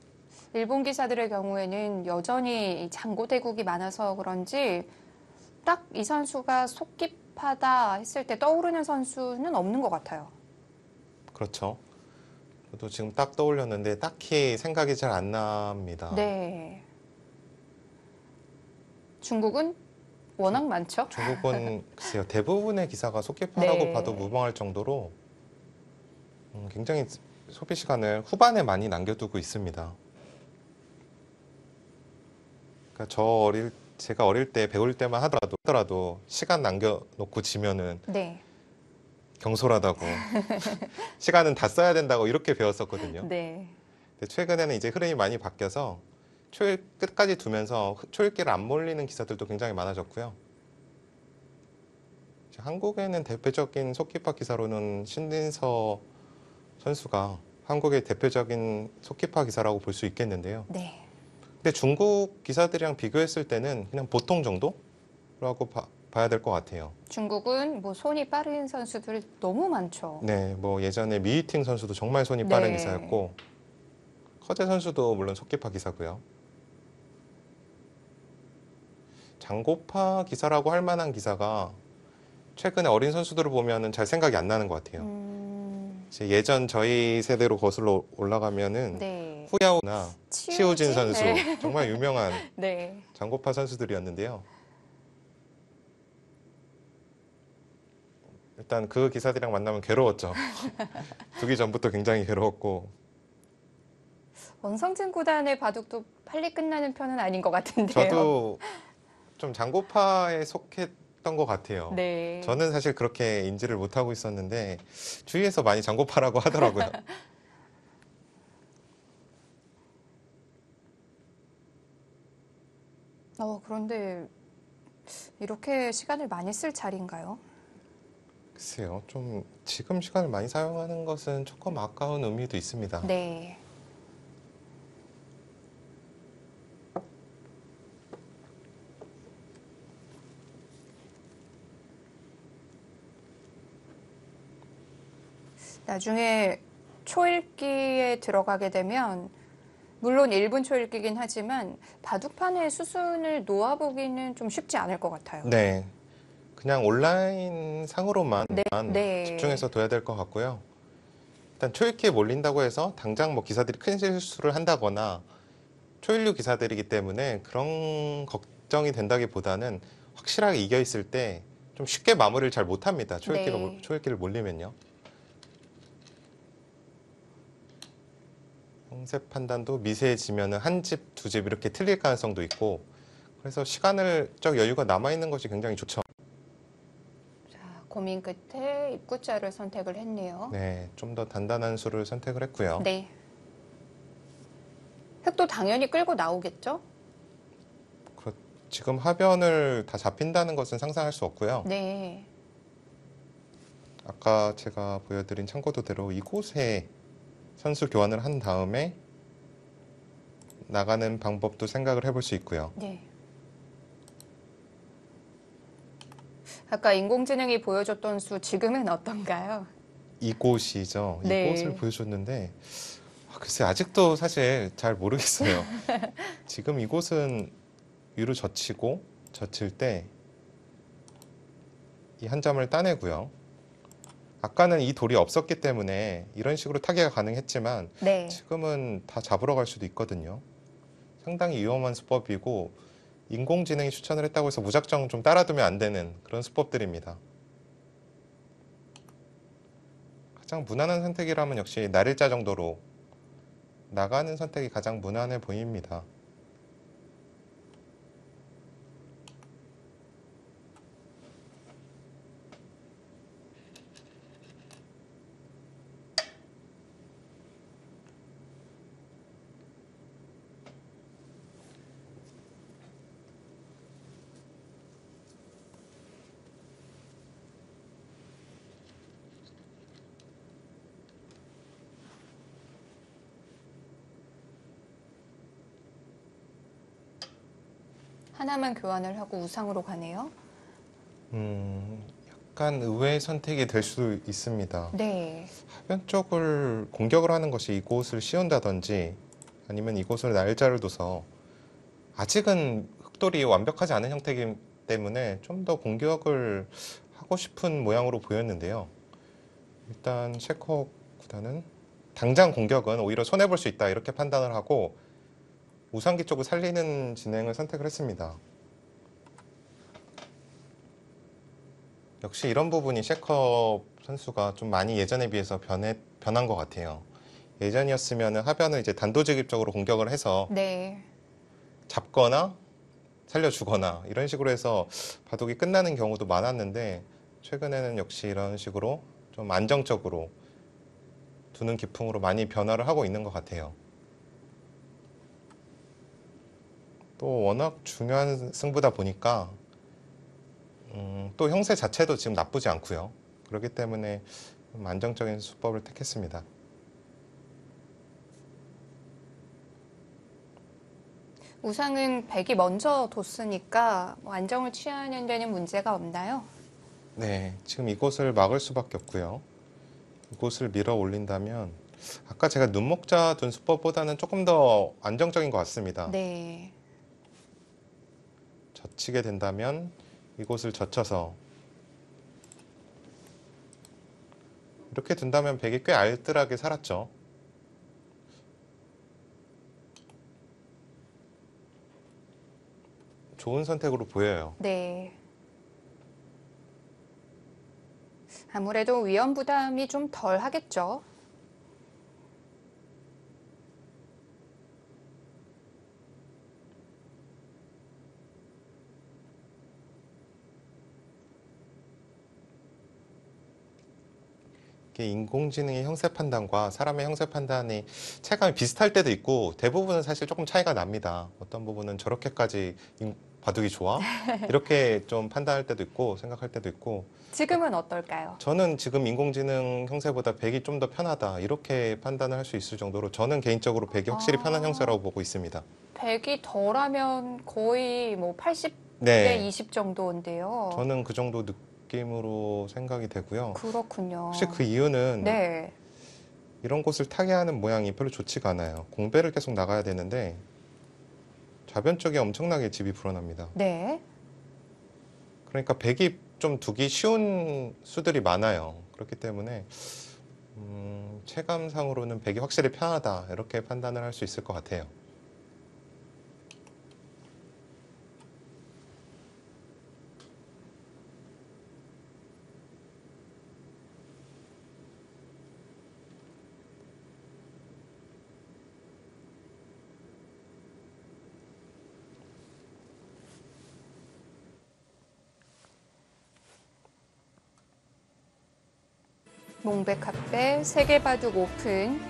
일본 기사들의 경우에는 여전히 장고대국이 많아서 그런지 딱 이 선수가 속기파다 했을 때 떠오르는 선수는 없는 것 같아요. 그렇죠. 저도 지금 딱 떠올렸는데 딱히 생각이 잘 안 납니다. 네. 중국은 워낙 많죠. 중국은 글쎄요, 대부분의 기사가 속기파라고 네. 봐도 무방할 정도로 굉장히 소비 시간을 후반에 많이 남겨두고 있습니다. 그러니까 제가 어릴 때 배울 때만 하더라도 시간 남겨놓고 지면은 네. 경솔하다고 시간은 다 써야 된다고 이렇게 배웠었거든요. 네. 근데 최근에는 이제 흐름이 많이 바뀌어서 초일 끝까지 두면서 초일기를 안 몰리는 기사들도 굉장히 많아졌고요. 한국에는 대표적인 속기파 기사로는 신진서 선수가 한국의 대표적인 속기파 기사라고 볼 수 있겠는데요. 네. 근데 중국 기사들이랑 비교했을 때는 그냥 보통 정도라고 봐야 될 것 같아요. 중국은 뭐 손이 빠른 선수들 너무 많죠. 네, 뭐 예전에 미이팅 선수도 정말 손이 빠른 네. 기사였고 커제 선수도 물론 속기파 기사고요. 장고파 기사라고 할 만한 기사가 최근에 어린 선수들을 보면은 잘 생각이 안 나는 것 같아요. 이제 예전 저희 세대로 거슬러 올라가면은 네. 후야오나 치우진 선수 네. 정말 유명한 네. 장고파 선수들이었는데요. 일단 그 기사들이랑 만나면 괴로웠죠. 두기 전부터 굉장히 괴로웠고. 원성진 구단의 바둑도 빨리 끝나는 편은 아닌 것 같은데요. 저도 좀 장고파에 속했던 것 같아요. 네. 저는 사실 그렇게 인지를 못하고 있었는데 주위에서 많이 장고파라고 하더라고요. 그런데 이렇게 시간을 많이 쓸 자리인가요? 글쎄요, 좀 지금 시간을 많이 사용하는 것은 조금 아까운 의미도 있습니다. 네. 나중에 초읽기에 들어가게 되면 물론 1분 초읽기긴 하지만 바둑판의 수순을 놓아보기는 좀 쉽지 않을 것 같아요. 네, 그냥 온라인 상으로만 네. 집중해서 둬야 될 것 같고요. 일단 초읽기에 몰린다고 해서 당장 뭐 기사들이 큰 실수를 한다거나 초일류 기사들이기 때문에 그런 걱정이 된다기보다는 확실하게 이겨 있을 때 좀 쉽게 마무리를 잘 못합니다. 초읽기를 몰리면요. 형세 판단도 미세해지면 한 집, 두 집 이렇게 틀릴 가능성도 있고 그래서 시간적 여유가 남아있는 것이 굉장히 좋죠. 자, 고민 끝에 입구자를 선택을 했네요. 네, 좀 더 단단한 수를 선택을 했고요. 네. 흑도 당연히 끌고 나오겠죠? 지금 하변을 다 잡힌다는 것은 상상할 수 없고요. 네. 아까 제가 보여드린 참고도대로 이곳에 선수 교환을 한 다음에 나가는 방법도 생각을 해볼 수 있고요. 네. 아까 인공지능이 보여줬던 수 지금은 어떤가요? 이곳이죠. 네. 이곳을 보여줬는데 글쎄 아직도 사실 잘 모르겠어요. 지금 이곳은 위로 젖힐 때 이 한 점을 따내고요. 아까는 이 돌이 없었기 때문에 이런 식으로 타개가 가능했지만 네. 지금은 다 잡으러 갈 수도 있거든요. 상당히 위험한 수법이고 인공지능이 추천을 했다고 해서 무작정 좀 따라두면 안 되는 그런 수법들입니다. 가장 무난한 선택이라면 역시 날일자 정도로 나가는 선택이 가장 무난해 보입니다. 하나만 교환을 하고 우상으로 가네요. 약간 의외의 선택이 될 수 있습니다. 네. 하변 쪽을 공격을 하는 것이 이곳을 씌운다든지 아니면 이곳을 날짜를 둬서 아직은 흑돌이 완벽하지 않은 형태이기 때문에 좀 더 공격을 하고 싶은 모양으로 보였는데요. 일단 셰커 구단은 당장 공격은 오히려 손해볼 수 있다 이렇게 판단을 하고 우상기 쪽을 살리는 진행을 선택을 했습니다. 역시 이런 부분이 셰커 선수가 좀 많이 예전에 비해서 변한 것 같아요. 예전이었으면 하변을 이제 단도직입적으로 공격을 해서 네. 잡거나 살려주거나 이런 식으로 해서 바둑이 끝나는 경우도 많았는데 최근에는 역시 이런 식으로 좀 안정적으로 두는 기풍으로 많이 변화를 하고 있는 것 같아요. 또 워낙 중요한 승부다 보니까 또 형세 자체도 지금 나쁘지 않고요. 그렇기 때문에 좀 안정적인 수법을 택했습니다. 우상은 백이 먼저 뒀으니까 뭐 안정을 취하는 데는 문제가 없나요? 네, 지금 이곳을 막을 수밖에 없고요. 이곳을 밀어 올린다면 아까 제가 눈목자 둔 수법보다는 조금 더 안정적인 것 같습니다. 네. 젖히게 된다면 이곳을 젖혀서 이렇게 둔다면 백이 꽤 알뜰하게 살았죠. 좋은 선택으로 보여요. 네. 아무래도 위험 부담이 좀 덜 하겠죠. 이게 인공지능의 형세 판단과 사람의 형세 판단이 체감이 비슷할 때도 있고 대부분은 사실 조금 차이가 납니다. 어떤 부분은 저렇게까지 바둑이 좋아? 이렇게 좀 판단할 때도 있고 생각할 때도 있고 지금은 어떨까요? 저는 지금 인공지능 형세보다 백이 좀 더 편하다 이렇게 판단을 할 수 있을 정도로 저는 개인적으로 백이 확실히 편한 형세라고 보고 있습니다. 백이 덜하면 거의 뭐 80대 네, 20 정도인데요. 저는 그 정도 느낌으로 생각이 되고요. 그렇군요. 혹시 그 이유는 네. 이런 곳을 타게 하는 모양이 별로 좋지가 않아요. 공배를 계속 나가야 되는데 좌변 쪽에 엄청나게 집이 불어납니다. 네. 그러니까 백이 좀 두기 쉬운 수들이 많아요. 그렇기 때문에 체감상으로는 백이 확실히 편하다 이렇게 판단을 할 수 있을 것 같아요. 몽백카페 세계바둑 오픈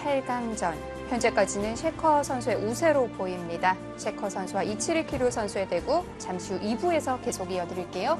8강전. 현재까지는 셰커 선수의 우세로 보입니다. 셰커 선수와 이치리 키루 선수의 대구 잠시 후 2부에서 계속 이어드릴게요.